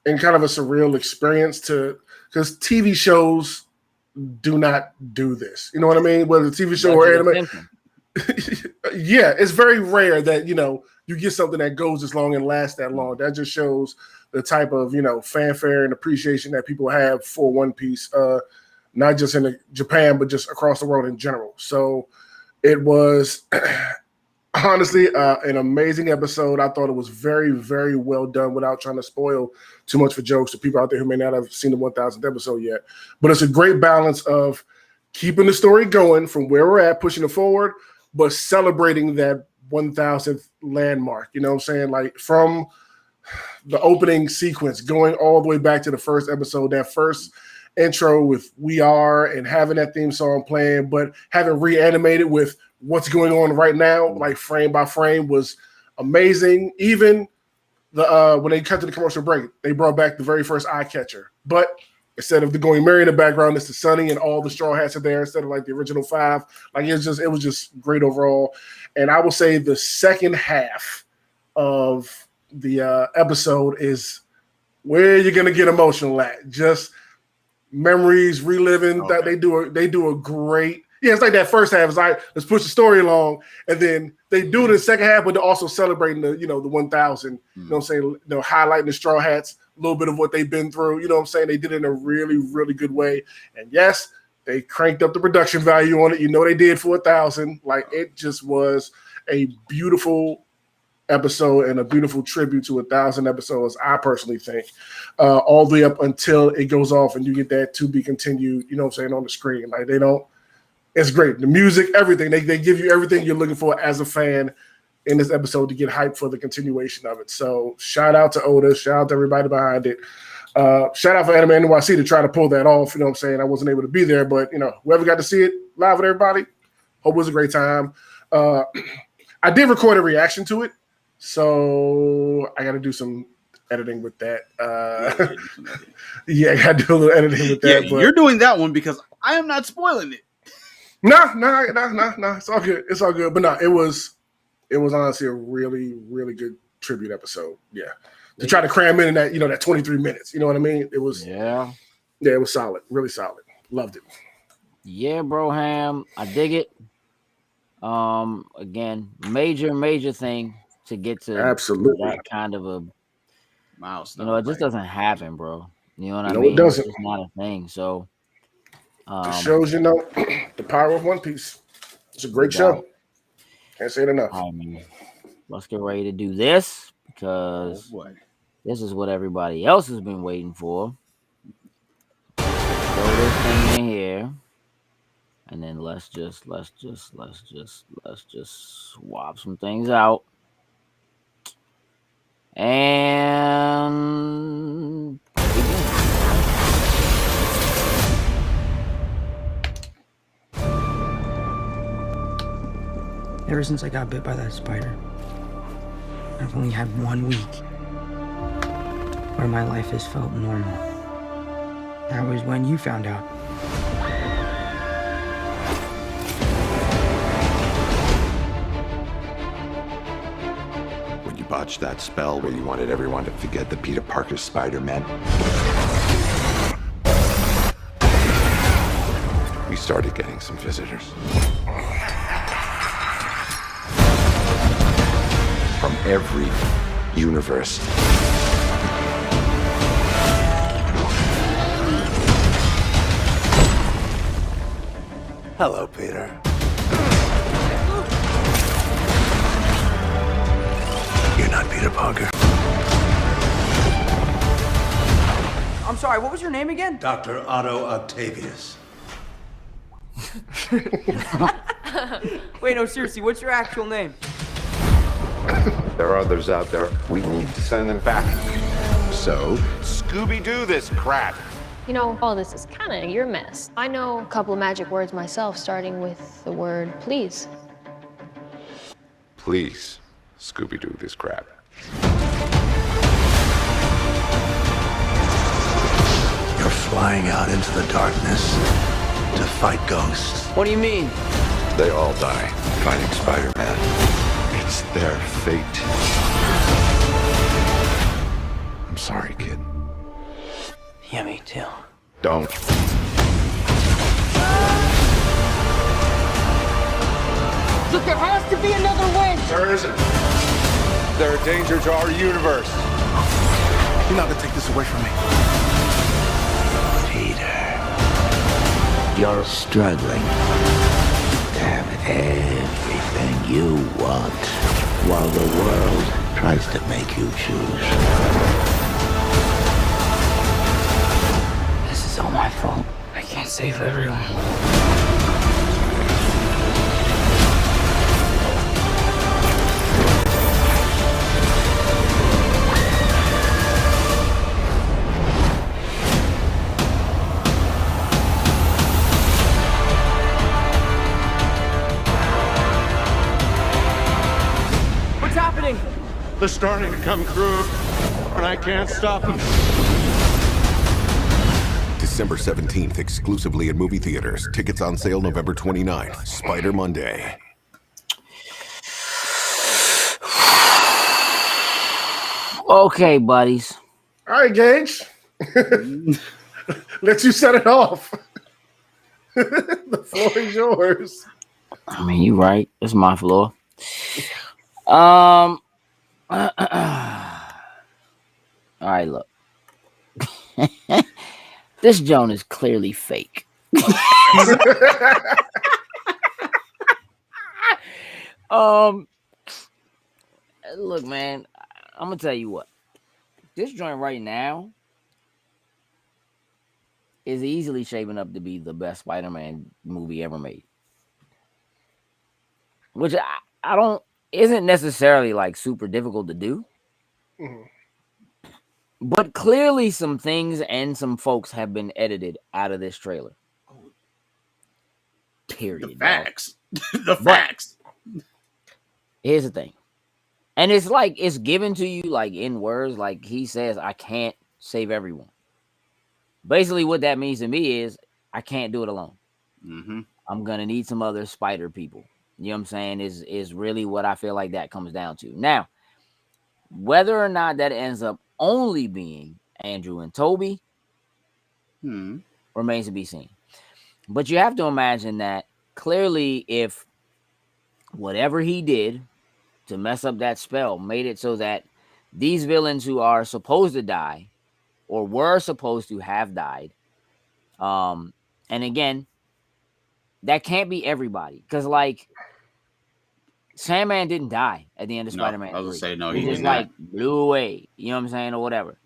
and kind of a surreal experience because TV shows do not do this. You know what I mean? Whether it's a TV show or anime. Yeah, it's very rare that, you get something that goes this long and lasts that long. That just shows the type of, fanfare and appreciation that people have for One Piece.
not just in Japan, but just across the world in general. So it was honestly an amazing episode. I thought it was very, very well done without trying to spoil too much for jokes to people out there who may not have seen the 1000th episode yet. But it's a great balance of keeping the story going from where we're at, pushing it forward, but celebrating that 1000th landmark. You know what I'm saying? Like from the opening sequence, going all the way back to the first episode, that first intro with We Are and having that theme song playing, but having reanimated with what's going on right now, like frame by frame, was amazing. Even the when they cut to the commercial break, they brought back the very first eye catcher, but instead of the Going Merry in the background, it's the Sunny and all the straw hats are there instead of like the original 5. Like it was just great overall. And I will say the second half of the episode is where you're gonna get emotional at. Just memories, reliving.
Okay.
That they do a great. Yeah, it's like that first half is like, let's push the story along, and then they do it in the second half, but they're also celebrating the 1000. You know what I'm saying? Highlighting the straw hats, a little bit of what they've been through. You know what I'm saying? They did it in a really, really good way. And yes, they cranked up the production value on it. You know they did for 1000. Like it just was a beautiful episode and a beautiful tribute to 1000 episodes, I personally think, all the way up until it goes off and you get that to be continued, you know what I'm saying, on the screen. Like it's great. The music, everything. They give you everything you're looking for as a fan in this episode to get hyped for the continuation of it. So shout out to Oda. Shout out to everybody behind it. Shout out for AnimeNYC to try to pull that off. You know what I'm saying? I wasn't able to be there, but, whoever got to see it live with everybody, hope it was a great time. I did record a reaction to it, so I got to do some editing with that. Yeah, I got to do a little editing with that.
Yeah,
but
you're doing that one because I am not spoiling it.
No. It's all good. It's all good. But no, it was honestly a really, really good tribute episode. Yeah. To try to cram in that, that 23 minutes. You know what I mean? It was it was solid. Really solid. Loved it.
Yeah, bro, Ham. I dig it. Again, major thing to get to
Absolutely
that kind of a
milestone.
it just doesn't happen, bro. You know what I
No,
mean?
it doesn't.
It's just not a thing. So
It shows, the power of One Piece. It's a great show. Can't say it enough.
all right, man. Let's get ready to do this because this is what everybody else has been waiting for. Throw this thing in here. And then let's just swap some things out. And
Ever since I got bit by that spider, I've only had 1 week where my life has felt normal. That was when you found out.
When you botched that spell where you wanted everyone to forget that Peter Parker's Spider-Man, we started getting some visitors. From every universe.
Hello, Peter. You're not Peter Parker.
I'm sorry, what was your name again?
Dr. Otto Octavius.
Wait, no, seriously, what's your actual name?
There are others out there. We need to send them back. So, Scooby-Doo this crap.
All this is kind of your mess. I know a couple of magic words myself, starting with the word please.
Please, Scooby-Doo this crap.
You're flying out into the darkness to fight ghosts.
What do you mean?
They all die fighting Spider-Man. It's their fate. I'm sorry, kid.
Yeah, me too.
Don't.
Look, there has to be another way.
There isn't. They're a danger to our universe.
You're not gonna take this away from me. Peter. You're struggling to have everything you want, while the world tries to make you choose.
This is all my fault. I can't save everyone.
What's happening?
They're starting to come through, and I can't stop them.
December 17th, exclusively at movie theaters. Tickets on sale November 29th. Spider Monday.
Okay, buddies.
All right, Gage. Let you set it off. The floor is yours.
I mean, you right. It's my floor. All right, look. This Joan is clearly fake. Look, man, I'm gonna tell you what. This joint right now is easily shaping up to be the best Spider-Man movie ever made. Which I don't isn't necessarily like super difficult to do.
Mhm.
But clearly some things and some folks have been edited out of this trailer. Period.
The facts. The facts.
Here's the thing. And it's like it's given to you like in words, like he says, I can't save everyone. Basically, what that means to me is I can't do it alone.
Mm-hmm.
I'm gonna need some other spider people. You know what I'm saying? Is really what I feel like that comes down to. Now, whether or not that ends up only being Andrew and Toby remains to be seen. But you have to imagine that clearly if whatever he did to mess up that spell made it so that these villains who are supposed to die or were supposed to have died, and again, that can't be everybody because like Sandman didn't die at the end of
No,
Spider-Man
I was
3.
gonna say no,
He
he
just
did not.
like blew away, you know what I'm saying, or whatever.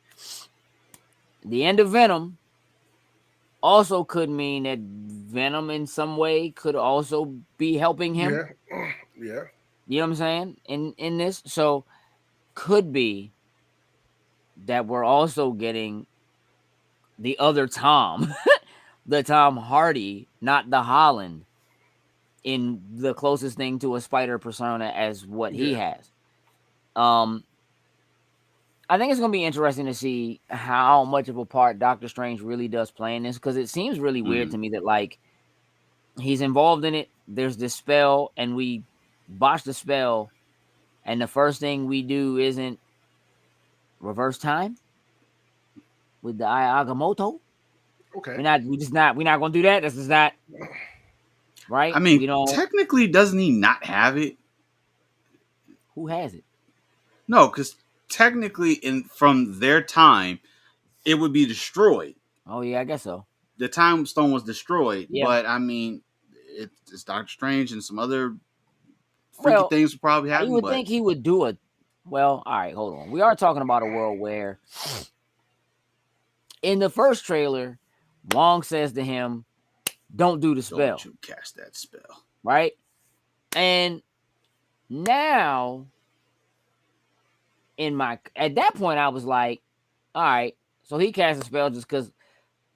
The end of Venom also could mean that Venom in some way could also be helping him.
Yeah. Yeah.
You know what I'm saying? In this. So could be that we're also getting the other Tom, the Tom Hardy, not the Holland, in the closest thing to a spider persona as what he has. I think it's gonna be interesting to see how much of a part Doctor Strange really does play in this, because it seems really weird to me that like he's involved in it. There's this spell, and we botch the spell, and the first thing we do isn't reverse time with the Agamotto.
Okay.
We're not gonna do that. This is not right.
I mean,
We don't.
technically, doesn't he not have it?
Who has it?
No, because technically, from their time, it would be destroyed.
Oh yeah, I guess so.
The time stone was destroyed,
Yeah.
but I mean, it's Doctor Strange and some other freaky
Well,
things would probably happen.
you would
but
think he would do it. Well, all right, hold on. We are talking about a world where in the first trailer, Wong says to him, don't do the spell.
Don't you cast that spell.
Right? And now, at that point, I was like, all right, so he cast a spell just because,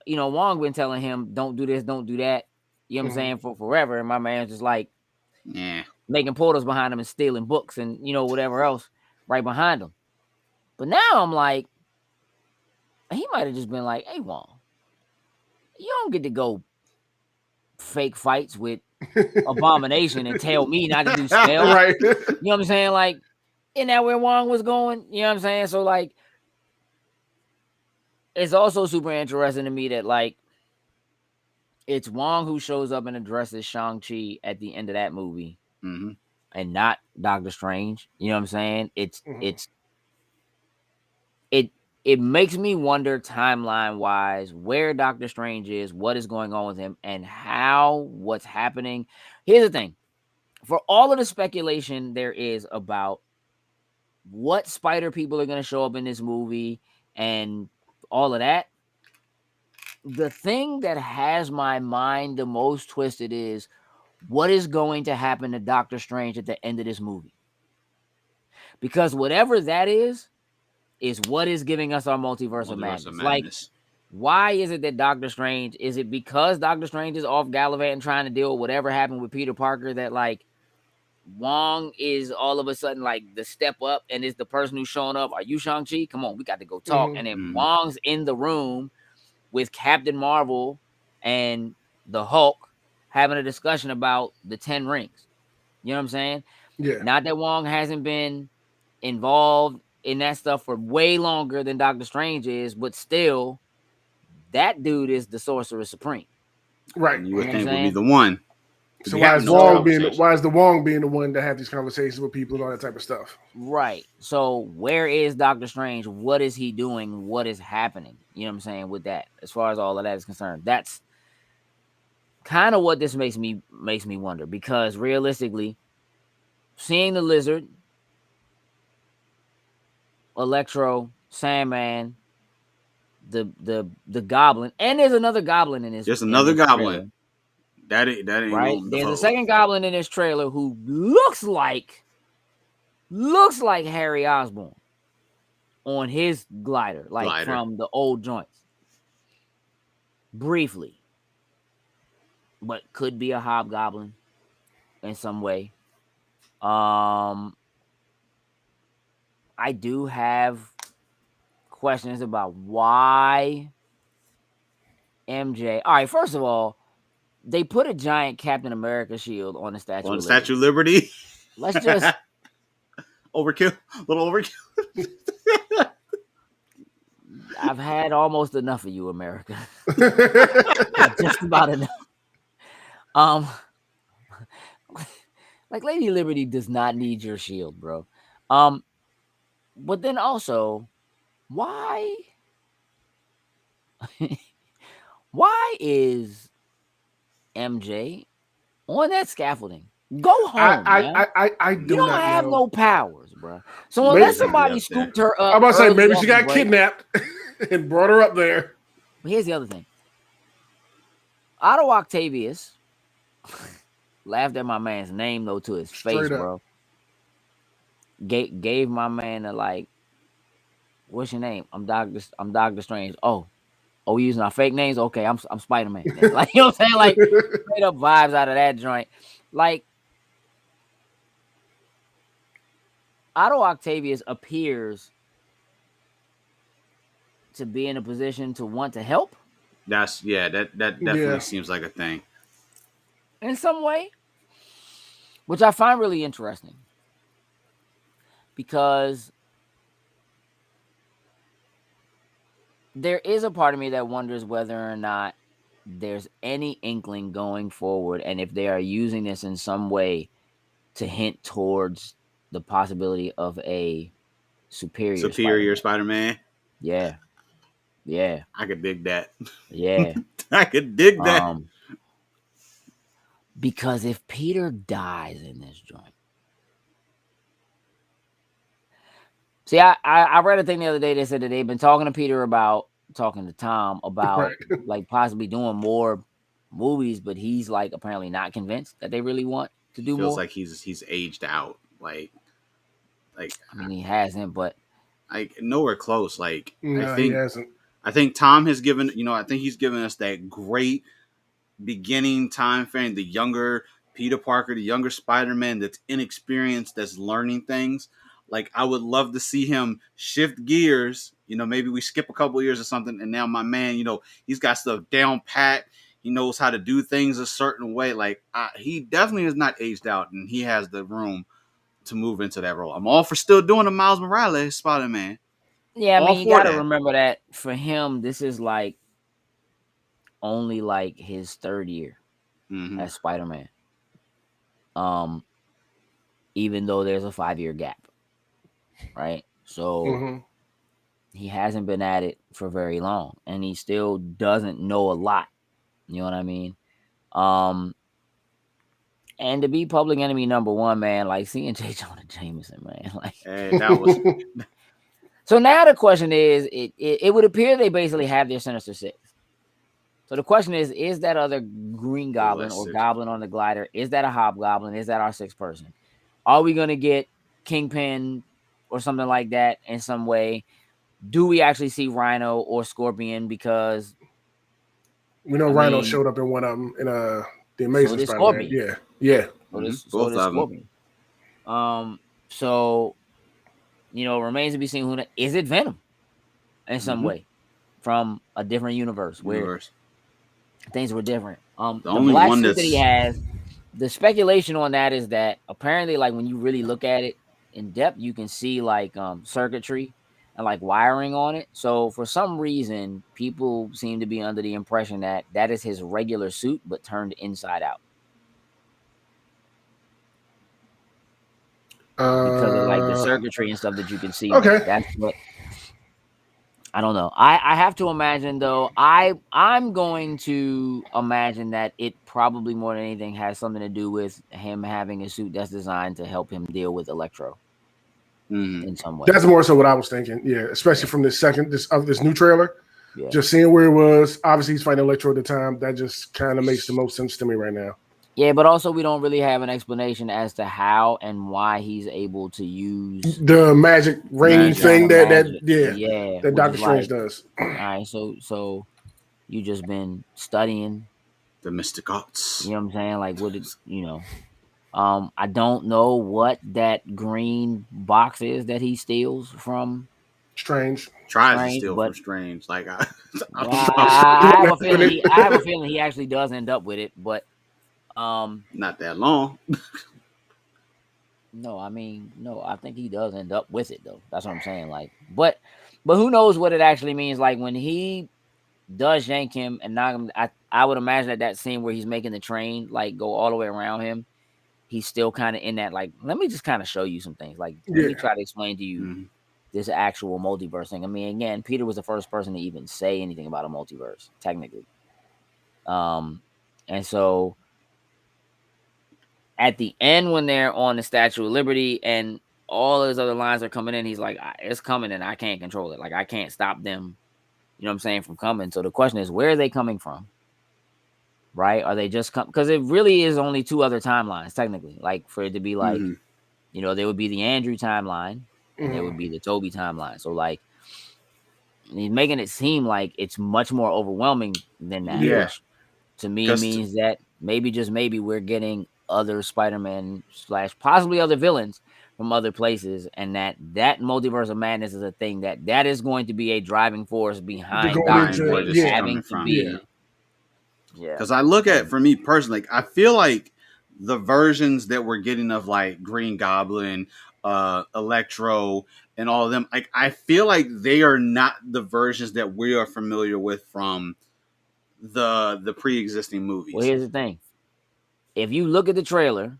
Wong been telling him, don't do this, don't do that. You know what I'm saying? For forever. And my man's just like, making portals behind him and stealing books and, whatever else right behind him. But now I'm like, he might have just been like, hey, Wong, you don't get to go fake fights with Abomination and tell me not to do spells.
Right.
You know what I'm saying? Like, isn't that where Wong was going? You know what I'm saying? So, like, it's also super interesting to me that, like, it's Wong who shows up and addresses Shang-Chi at the end of that movie and not Doctor Strange. You know what I'm saying? it makes me wonder timeline wise where Doctor Strange is, what is going on with him, and how what's happening. Here's the thing. For all of the speculation there is about what spider people are going to show up in this movie and all of that, the thing that has my mind the most twisted is what is going to happen to Doctor Strange at the end of this movie. Because whatever that is what is giving us our multiverse of madness. Like, why is it that Doctor Strange, is it because Doctor Strange is off gallivanting trying to deal with whatever happened with Peter Parker that, like, Wong is all of a sudden, like, the step up and is the person who's showing up? Are you Shang-Chi? Come on, we got to go talk. And then Wong's in the room with Captain Marvel and the Hulk having a discussion about the 10 rings. You know what I'm saying?
Yeah.
Not that Wong hasn't been involved in that stuff for way longer than Doctor Strange is, but still, that dude is the Sorcerer Supreme.
Right.
You would
know
think
what I'm
would be
saying?
the one.
So why is the Wong being the one to have these conversations with people and all that type of stuff?
Right. So where is Doctor Strange? What is he doing? What is happening? You know what I'm saying with that? As far as all of that is concerned, that's kind of what this makes me wonder, because realistically, seeing the Lizard, Electro, Sandman, the Goblin, and there's another Goblin in this.
There's another Goblin.
Trailer.
That ain't
Right.
no
There's a second Goblin in this trailer who looks like Harry Osborn on his glider, from the old joints. Briefly. But could be a hobgoblin in some way. I do have questions about why MJ. All right, first of all, they put a giant Captain America shield on the Statue
of Liberty.
Let's just
overkill, little overkill.
I've had almost enough of you, America. Just about enough. Like, Lady Liberty does not need your shield, bro. But then also, why is MJ on that scaffolding? Go home, man.
I
do not have
know.
no powers, bro. So unless somebody scooped her up,
I'm about to say maybe she got kidnapped and brought her up there.
But here's the other thing. Otto Octavius laughed at my man's name though to his face, bro. Gave my man a, like, what's your name? I'm Doctor Strange. Oh, we using our fake names? Okay, I'm Spider-Man. Like, you know what I'm saying? Like, straight up vibes out of that joint. Like, Otto Octavius appears to be in a position to want to help.
That definitely seems like a thing
in some way, which I find really interesting, because there is a part of me that wonders whether or not there's any inkling going forward, and if they are using this in some way to hint towards the possibility of a superior
Spider-Man.
Yeah.
I could dig that.
Yeah.
I could dig that.
Because if Peter dies in this joint. See, I read a thing the other day that said that they've been talking to Tom about like possibly doing more movies, but he's like apparently not convinced that they really want to do more.
Feels like he's aged out. Like
I mean, he hasn't, but
like nowhere close. Like
no, he hasn't.
I think Tom has given, I think he's given us that great beginning time frame, the younger Peter Parker, the younger Spider-Man that's inexperienced, that's learning things. Like, I would love to see him shift gears. Maybe we skip a couple years or something, and now my man, he's got stuff down pat. He knows how to do things a certain way. Like, he definitely is not aged out, and he has the room to move into that role. I'm all for still doing the Miles Morales Spider-Man.
Yeah, I mean, you got to remember that for him, this is like only like his third year as Spider-Man. Even though there's a 5-year gap, right? So he hasn't been at it for very long, and he still doesn't know a lot. You know what I mean? And to be public enemy number one, man, like seeing J. Jonah Jameson, man, like
Hey, that was
so now the question is, it would appear they basically have their Sinister Six. So the question is that other Green Goblin
that's
or
six.
Goblin on the glider, is that a Hobgoblin? Is that our sixth person? Are we gonna get Kingpin or something like that in some way? Do we actually see Rhino or Scorpion? Because
We know
I
Rhino
mean,
showed up in one of them in the
so
Amazing
did
Spider-Man.
Scorpion.
Yeah, yeah.
So
Both
does
of them.
Scorpion. So remains to be seen who is it Venom in some way from a different universe where
Universe.
things were different.
The
The
only
black
one
suit that he
that's
has, the speculation on that is that apparently, like when you really look at it in depth, you can see like circuitry and like wiring on it. So for some reason, people seem to be under the impression that that is his regular suit but turned inside out because of like the circuitry and stuff that you can see on
Okay.
it. That's what I don't know. I have to imagine though. I'm going to imagine that it probably more than anything has something to do with him having a suit that's designed to help him deal with Electro in some way.
That's more so what I was thinking. Yeah, especially from this new trailer.
Yeah.
Just seeing where it was. Obviously, he's fighting Electro at the time. That just kind of makes the most sense to me right now.
Yeah, but also we don't really have an explanation as to how and why he's able to use
The magic ring thing
magic.
that
Which
Doctor
is
Strange
like,
does.
all right, so you just been studying,
the mystic arts.
you know what I'm saying? Like what did I don't know what that green box is that he steals from
Strange.
Tries to
Strange,
steal
but
from Strange. Like I
I have a feeling I have a feeling he actually does end up with it, but
not that long.
no, I mean, no, I think he does end up with it though. That's what I'm saying. Like, but who knows what it actually means? Like when he does yank him and knock him, I would imagine that scene where he's making the train like go all the way around him, he's still kind of in that like, let me just kind of show you some things. Like, let me try to explain to you this actual multiverse thing. I mean, again, Peter was the first person to even say anything about a multiverse, technically. And so at the end when they're on the Statue of Liberty and all those other lines are coming in, he's like, it's coming and I can't control it. Like I can't stop them, you know what I'm saying, from coming. So the question is, where are they coming from? Right? Are they just come? Because it really is only two other timelines, technically. Like for it to be like, there would be the Andrew timeline and there would be the Toby timeline. So like he's making it seem like it's much more overwhelming than that, which to me means that maybe just maybe we're getting other Spider-Man / possibly other villains from other places, and that multiverse of madness is a thing that is going to be a driving force behind
where this is
having
coming
to
from.
be. Yeah.
Because I look at, for me personally, like, I feel like the versions that we're getting of like Green Goblin, Electro, and all of them, like I feel like they are not the versions that we are familiar with from the pre-existing movies.
Well, here's the thing. If you look at the trailer,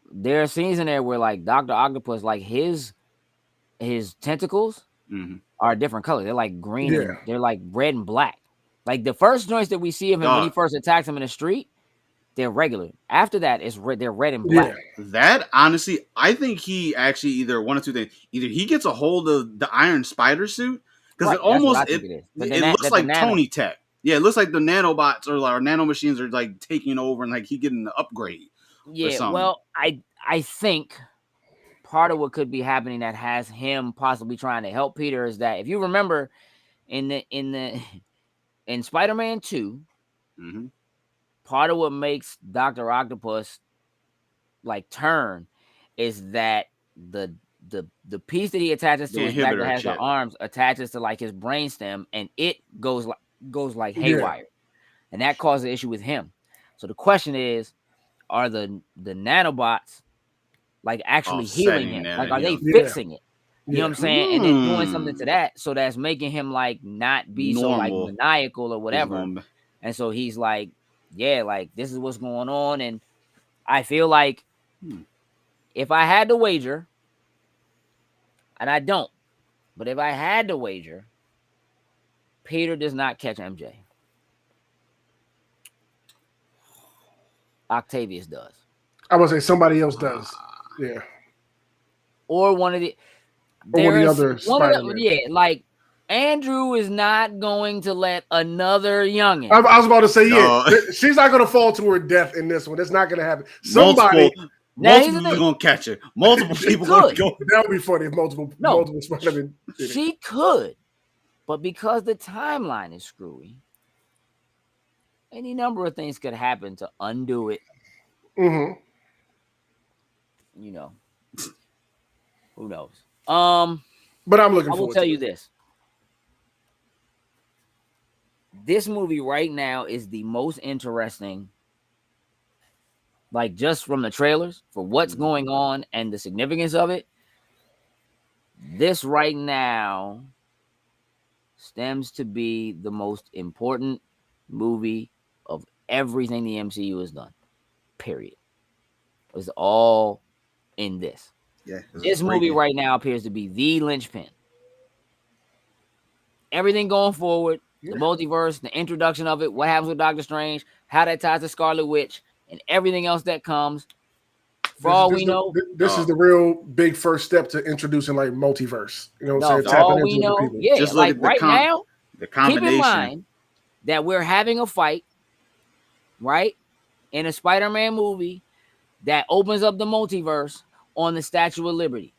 there are scenes in there where like Dr. Octopus, like his tentacles are a different color. They're like green and they're like red and black. Like the first joints that we see of him when he first attacks him in the street, they're regular. After that, they're red and black.
That honestly, I think he actually either one or two things. Either he gets a hold of the Iron Spider suit because it almost it looks like Tony Tech. Yeah, it looks like the nanobots or nanomachines are like taking over and like he getting the upgrade.
Yeah, well, I think part of what could be happening that has him possibly trying to help Peter is that if you remember in Spider-Man 2, part of what makes Dr. Octopus like turn is that the piece that he attaches to his back that has the arms attaches to like his brainstem and it goes like haywire. And that caused the issue with him. So the question is, are the nanobots like actually healing him? Like, are they fixing it? You know what I'm saying? And then doing something to that, so that's making him like not be so like maniacal or whatever. And so he's like, yeah, like this is what's going on. And I feel like if I had to wager, and I don't, But if I had to wager, Peter does not catch MJ. Octavius does.
I would say somebody else does. Yeah.
Or one of the
Or one of the
there's
other
one of the,
Spider-Man.
yeah, like Andrew is not going to let another youngin.
I was about to say, yeah,
No.
she's not going to fall to her death in this one. It's not going to happen. Somebody,
multiple people gonna catch her. Multiple people gonna go.
That would be funny if multiple Spider-Man did it.
She could, but because the timeline is screwy, any number of things could happen to undo it.
Mm-hmm.
You know, who knows?
But I'm looking
I will
forward
tell
to
you
it.
this. This movie right now is the most interesting, like just from the trailers for what's going on and the significance of it. This right now stems to be the most important movie of everything the MCU has done. Period. It's all in this.
Yeah,
this movie right now appears to be the linchpin. Everything going forward, the multiverse, the introduction of it, what happens with Doctor Strange, how that ties to Scarlet Witch, and everything else that comes. For all we know,
this is the real big first step to introducing like multiverse. You know what I'm saying?
For all
Tapping
we
into
know,
people.
yeah,
Just look
like
at the
right now,
the
keep in
combination.
mind that we're having a fight, right, in a Spider-Man movie that opens up the multiverse on the Statue of Liberty.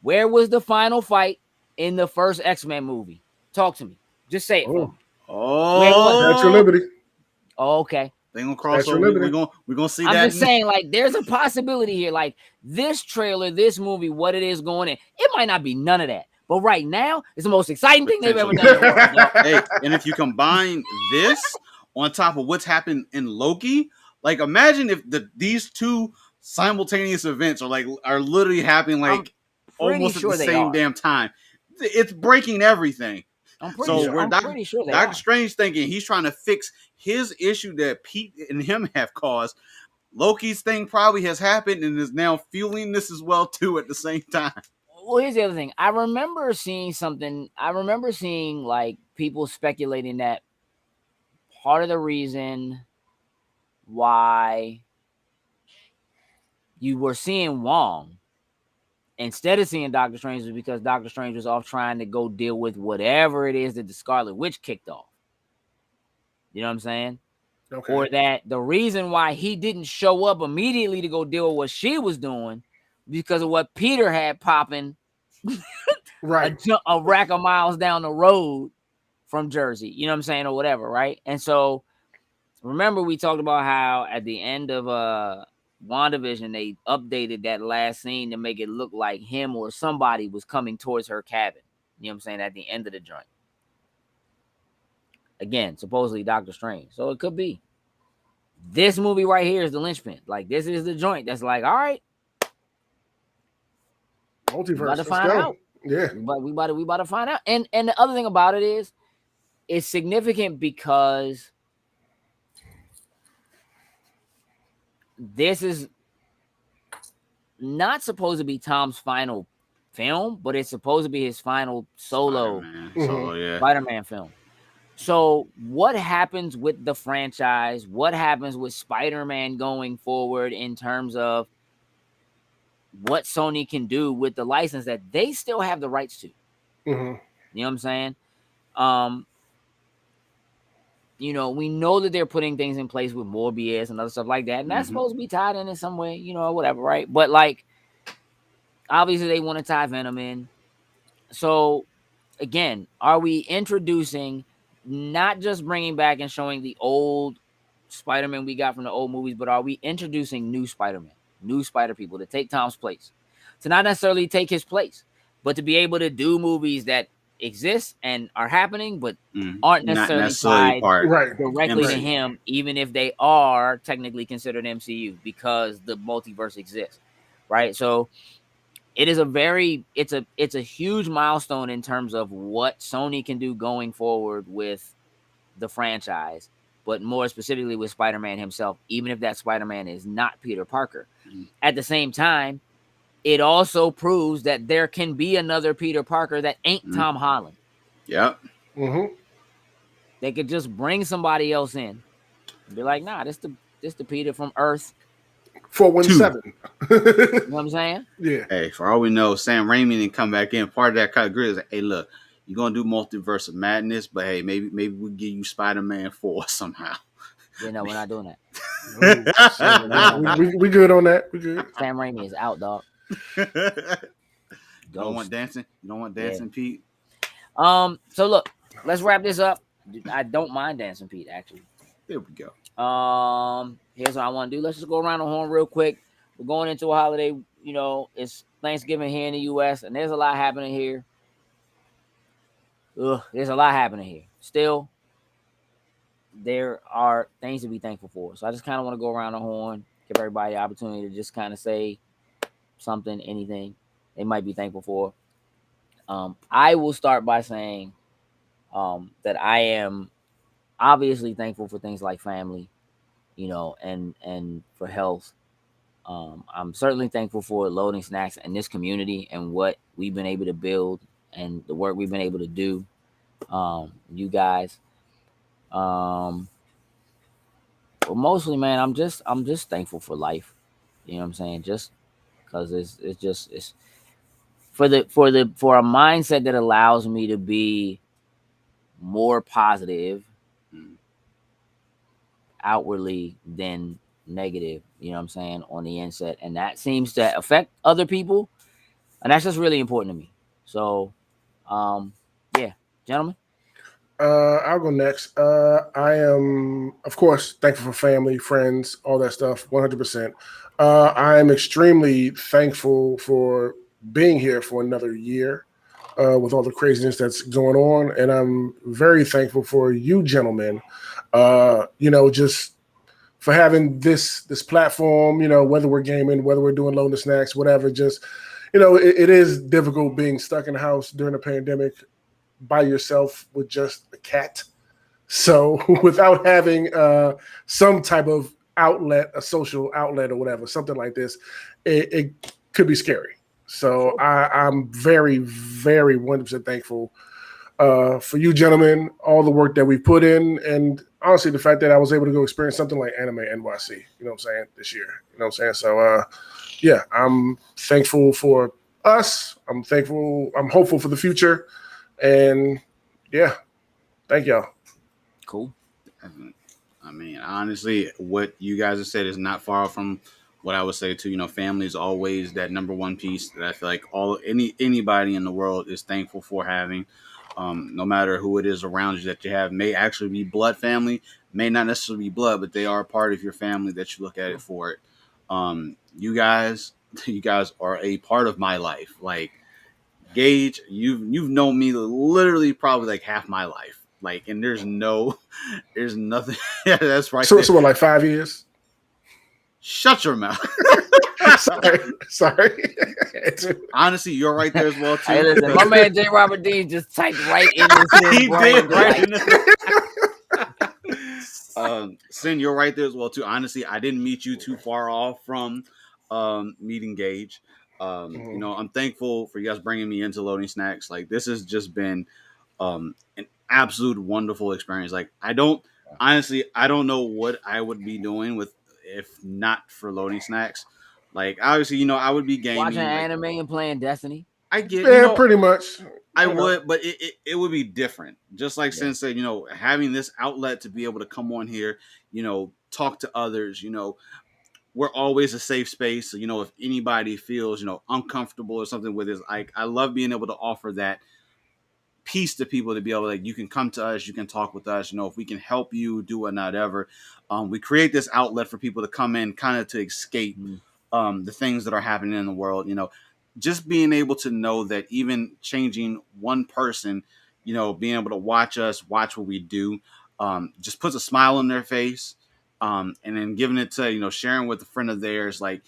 Where was the final fight in the first X-Men movie? Talk to me. Just say it for me.
Oh,
Statue of Liberty.
Oh, okay.
They gonna cross
Statue of
over.
Liberty.
We're gonna see
I'm
that.
just saying, like, there's a possibility here. Like, this trailer, this movie, what it is going in, it might not be none of that. But right now, it's the most exciting thing they've ever done in the world. Yo.
Hey, and if you combine this on top of what's happened in Loki, like imagine if these two simultaneous events are literally happening like almost at
sure
the
they
same
are.
damn time. It's breaking everything.
I'm pretty sure they
Doctor
are.
Strange thinking he's trying to fix his issue that Pete and him have caused. Loki's thing probably has happened and is now fueling this as well too at the same time.
Well, here's the other thing. I remember seeing something. I remember seeing like people speculating that part of the reason why you were seeing Wong instead of seeing Doctor Strange was because Doctor Strange was off trying to go deal with whatever it is that the Scarlet Witch kicked off. You know what I'm saying?
Okay.
Or that the reason why he didn't show up immediately to go deal with what she was doing because of what Peter had popping
right
a rack of miles down the road from Jersey. You know what I'm saying? Or whatever, right? And so remember we talked about how at the end of WandaVision, they updated that last scene to make it look like him or somebody was coming towards her cabin. You know what I'm saying? At the end of the joint. Again, supposedly Doctor Strange. So it could be. This movie right here is the linchpin. Like, this is the joint that's like, all right.
Multiverse.
We about to
let's
find
go.
out.
Yeah.
We about to find out. And the other thing about it is, it's significant because this is not supposed to be Tom's final film, but it's supposed to be his final solo Spider-Man film. So what happens with the franchise? What happens with Spider-Man going forward in terms of what Sony can do with the license that they still have the rights to?
Mm-hmm.
You know what I'm saying? You know, we know that they're putting things in place with Morbius and other stuff like that, and that's supposed to be tied in some way, you know, whatever, right? But like, obviously they want to tie Venom in. So again, are we introducing, not just bringing back and showing the old Spider-Man we got from the old movies, but are we introducing new Spider-Man, new Spider people to take Tom's place, to not necessarily take his place, but to be able to do movies that exist and are happening, but aren't necessarily tied directly to him, even if they are technically considered MCU because the multiverse exists, right? So it is it's a huge milestone in terms of what Sony can do going forward with the franchise, but more specifically with Spider-Man himself, even if that Spider-Man is not Peter Parker. At the same time, it also proves that there can be another Peter Parker that ain't Tom Holland.
Yep.
Mm-hmm.
They could just bring somebody else in and be like, nah, this the Peter from Earth.
417.
You know what I'm saying?
Yeah.
Hey, for all we know, Sam Raimi didn't come back in. Part of that kind of grid is like, hey, look, you're gonna do Multiverse of Madness, but hey, maybe we'll give you Spider-Man 4 somehow.
Yeah, no, we're not doing that.
We good on that. We good.
Sam Raimi is out, dog.
You don't want
Ghost.
dancing? You don't want
Yeah.
dancing, Pete?
So look, let's wrap this up. I don't mind Dancing Pete, actually.
There we go.
Here's what I want to do. Let's just go around the horn real quick. We're going into a holiday. You know, it's Thanksgiving here in the U.S., and there's a lot happening here. There's a lot happening here. Still, there are things to be thankful for. So I just kind of want to go around the horn, give everybody the opportunity to just kind of say something, anything they might be thankful for. I will start by saying that I am obviously thankful for things like family, you know, and for health. I'm certainly thankful for Loading Snacks and this community and what we've been able to build and the work we've been able to do. You guys. But mostly, man, I'm just thankful for life. You know what I'm saying? Just because it's for a mindset that allows me to be more positive outwardly than negative, you know what I'm saying, on the inset. And that seems to affect other people. And that's just really important to me. So yeah, gentlemen.
I'll go next. I am, of course, thankful for family, friends, all that stuff, 100%. I am extremely thankful for being here for another year with all the craziness that's going on. And I'm very thankful for you gentlemen, just for having this platform, whether we're gaming, whether we're doing Loading Snacks, whatever, just, it is difficult being stuck in the house during a pandemic by yourself with just a cat. So without having some type of outlet, a social outlet or whatever, something like this, it could be scary. So I'm very, very 100% thankful for you gentlemen, all the work that we put in, and honestly, the fact that I was able to go experience something like Anime NYC, you know what I'm saying, this year. You know what I'm saying? So yeah, I'm thankful for us. I'm thankful. I'm hopeful for the future. And yeah, thank y'all.
Cool.
I mean, honestly, what you guys have said is not far from what I would say too. You know, family is always that number one piece that I feel like anybody in the world is thankful for having. No matter who it is around you that you have, may actually be blood family, may not necessarily be blood, but they are a part of your family that you look at it for it. You guys are a part of my life. Like Gage, you've known me literally probably like half my life. Like, and there's nothing. Yeah, that's right.
So what, like 5 years?
Shut your mouth.
Sorry.
Honestly, you're right there as well too.
Hey, listen, my man J. Robert Dean just typed right in this.
He did right in Sin, you're right there as well too. Honestly, I didn't meet you too far off from meeting Gage. You know, I'm thankful for you guys bringing me into Loading Snacks. Like, this has just been an absolute wonderful experience. Like, I don't know what I would be doing if not for Loading Snacks. Like, obviously, you know, I would be gaming,
watching anime and playing Destiny.
I get,
yeah, you know, pretty much.
I would, but it would be different. Just like Sin said, you know, having this outlet to be able to come on here, you know, talk to others, you know, we're always a safe space. So, you know, if anybody feels, you know, uncomfortable or something with this, I love being able to offer that piece to people to be able to, like, you can come to us, you can talk with us, you know, if we can help you do whatever. We create this outlet for people to come in kind of to escape the things that are happening in the world, you know, just being able to know that even changing one person, you know, being able to watch what we do, just puts a smile on their face. And then giving it to, you know, sharing with a friend of theirs, like,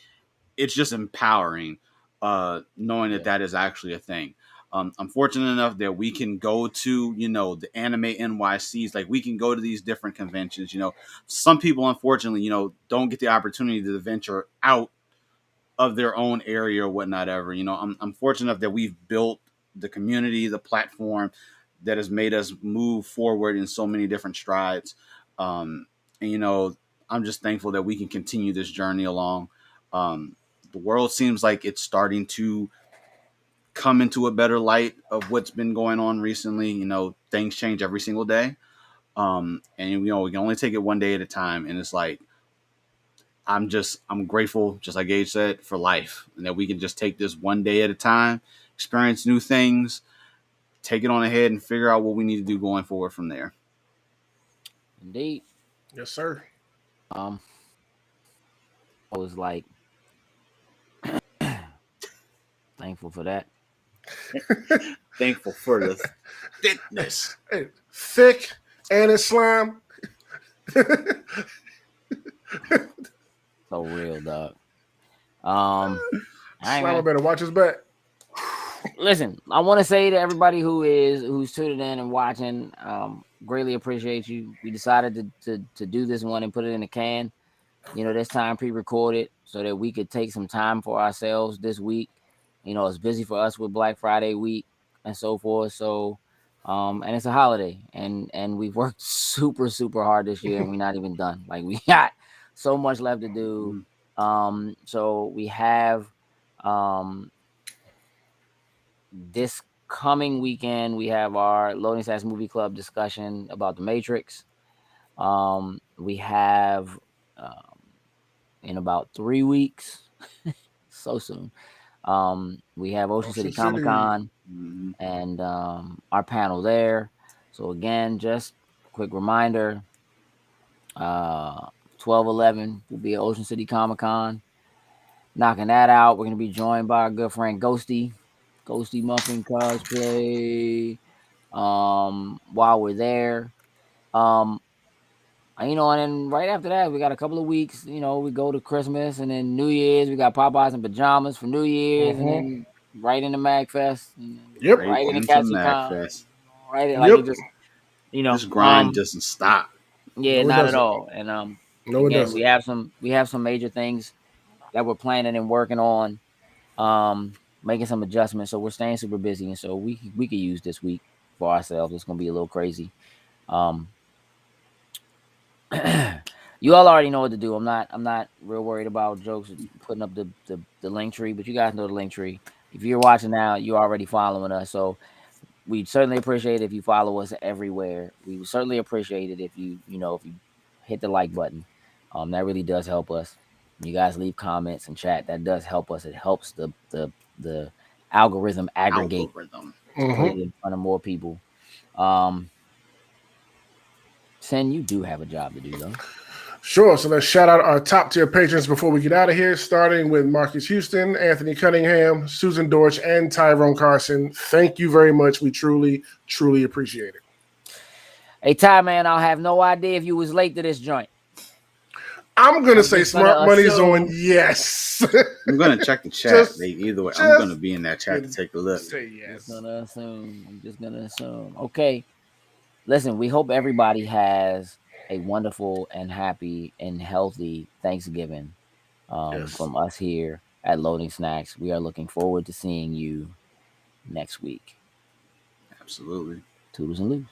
it's just empowering, knowing that is actually a thing. I'm fortunate enough that we can go to, you know, the Anime NYCs, like, we can go to these different conventions. You know, some people, unfortunately, you know, don't get the opportunity to venture out of their own area or whatnot ever. You know, I'm fortunate enough that we've built the community, the platform that has made us move forward in so many different strides. And you know, I'm just thankful that we can continue this journey along. The world seems like it's starting to come into a better light of what's been going on recently. You know, things change every single day. And you know, we can only take it one day at a time. And it's like, I'm grateful, just like Gage said, for life, and that we can just take this one day at a time, experience new things, take it on ahead, and figure out what we need to do going forward from there.
Indeed.
Yes, sir.
I was like thankful for that.
Thankful for the thickness.
Hey, thick and it's slime.
So real, dog. All right,
Slime
man.
better watch his back.
Listen, I want to say to everybody who's tuning in and watching, greatly appreciate you. We decided to do this one and put it in the can. You know, this time pre-recorded so that we could take some time for ourselves this week. You know, it's busy for us with Black Friday week and so forth. So, and it's a holiday, and we've worked super hard this year, and we're not even done. Like, we got so much left to do. So we have this coming weekend, we have our Loading Stacks Movie Club discussion about The Matrix. We have in about 3 weeks, so soon. We have Ocean City Comic Con and our panel there. So again, just a quick reminder, 12/11 will be at Ocean City Comic Con. Knocking that out. We're gonna be joined by our good friend Ghosty Muffin Cosplay. While we're there. You know, and then right after that, we got a couple of weeks. You know, we go to Christmas, and then New Year's, we got Popeyes and pajamas for New Year's, and then right into MagFest, and
Yep.
right into
into
CatchyCon,
MagFest.
right? Like it just, you know,
This grind doesn't stop.
Yeah,
No, it
not at
doesn't.
all. And
No, it
again,
doesn't.
we have some major things that we're planning and working on, making some adjustments. So we're staying super busy, and so we could use this week for ourselves. It's gonna be a little crazy. You all already know what to do. I'm not real worried about jokes putting up the link tree, but you guys know the link tree. If you're watching now, you're already following us. So we'd certainly appreciate it if you follow us everywhere. We would certainly appreciate it if you hit the like button. That really does help us. You guys leave comments and chat. That does help us. It helps the algorithm aggregate to put it in front of more people. Sen, you do have a job to do though.
Sure. So let's shout out our top tier patrons before we get out of here, starting with Marcus Houston, Anthony Cunningham, Susan Dorch, and Tyrone Carson. Thank you very much. We truly appreciate it.
Hey, Ty, man, I'll have no idea if you was late to this joint.
I'm going to say smart money's on yes.
I'm going to check the chat. Either way, I'm going to be in that chat to take a look.
Say yes.
I'm just going to assume. Okay. Listen, we hope everybody has a wonderful and happy and healthy Thanksgiving from us here at Loading Snacks. We are looking forward to seeing you next week.
Absolutely.
Toodles and loose.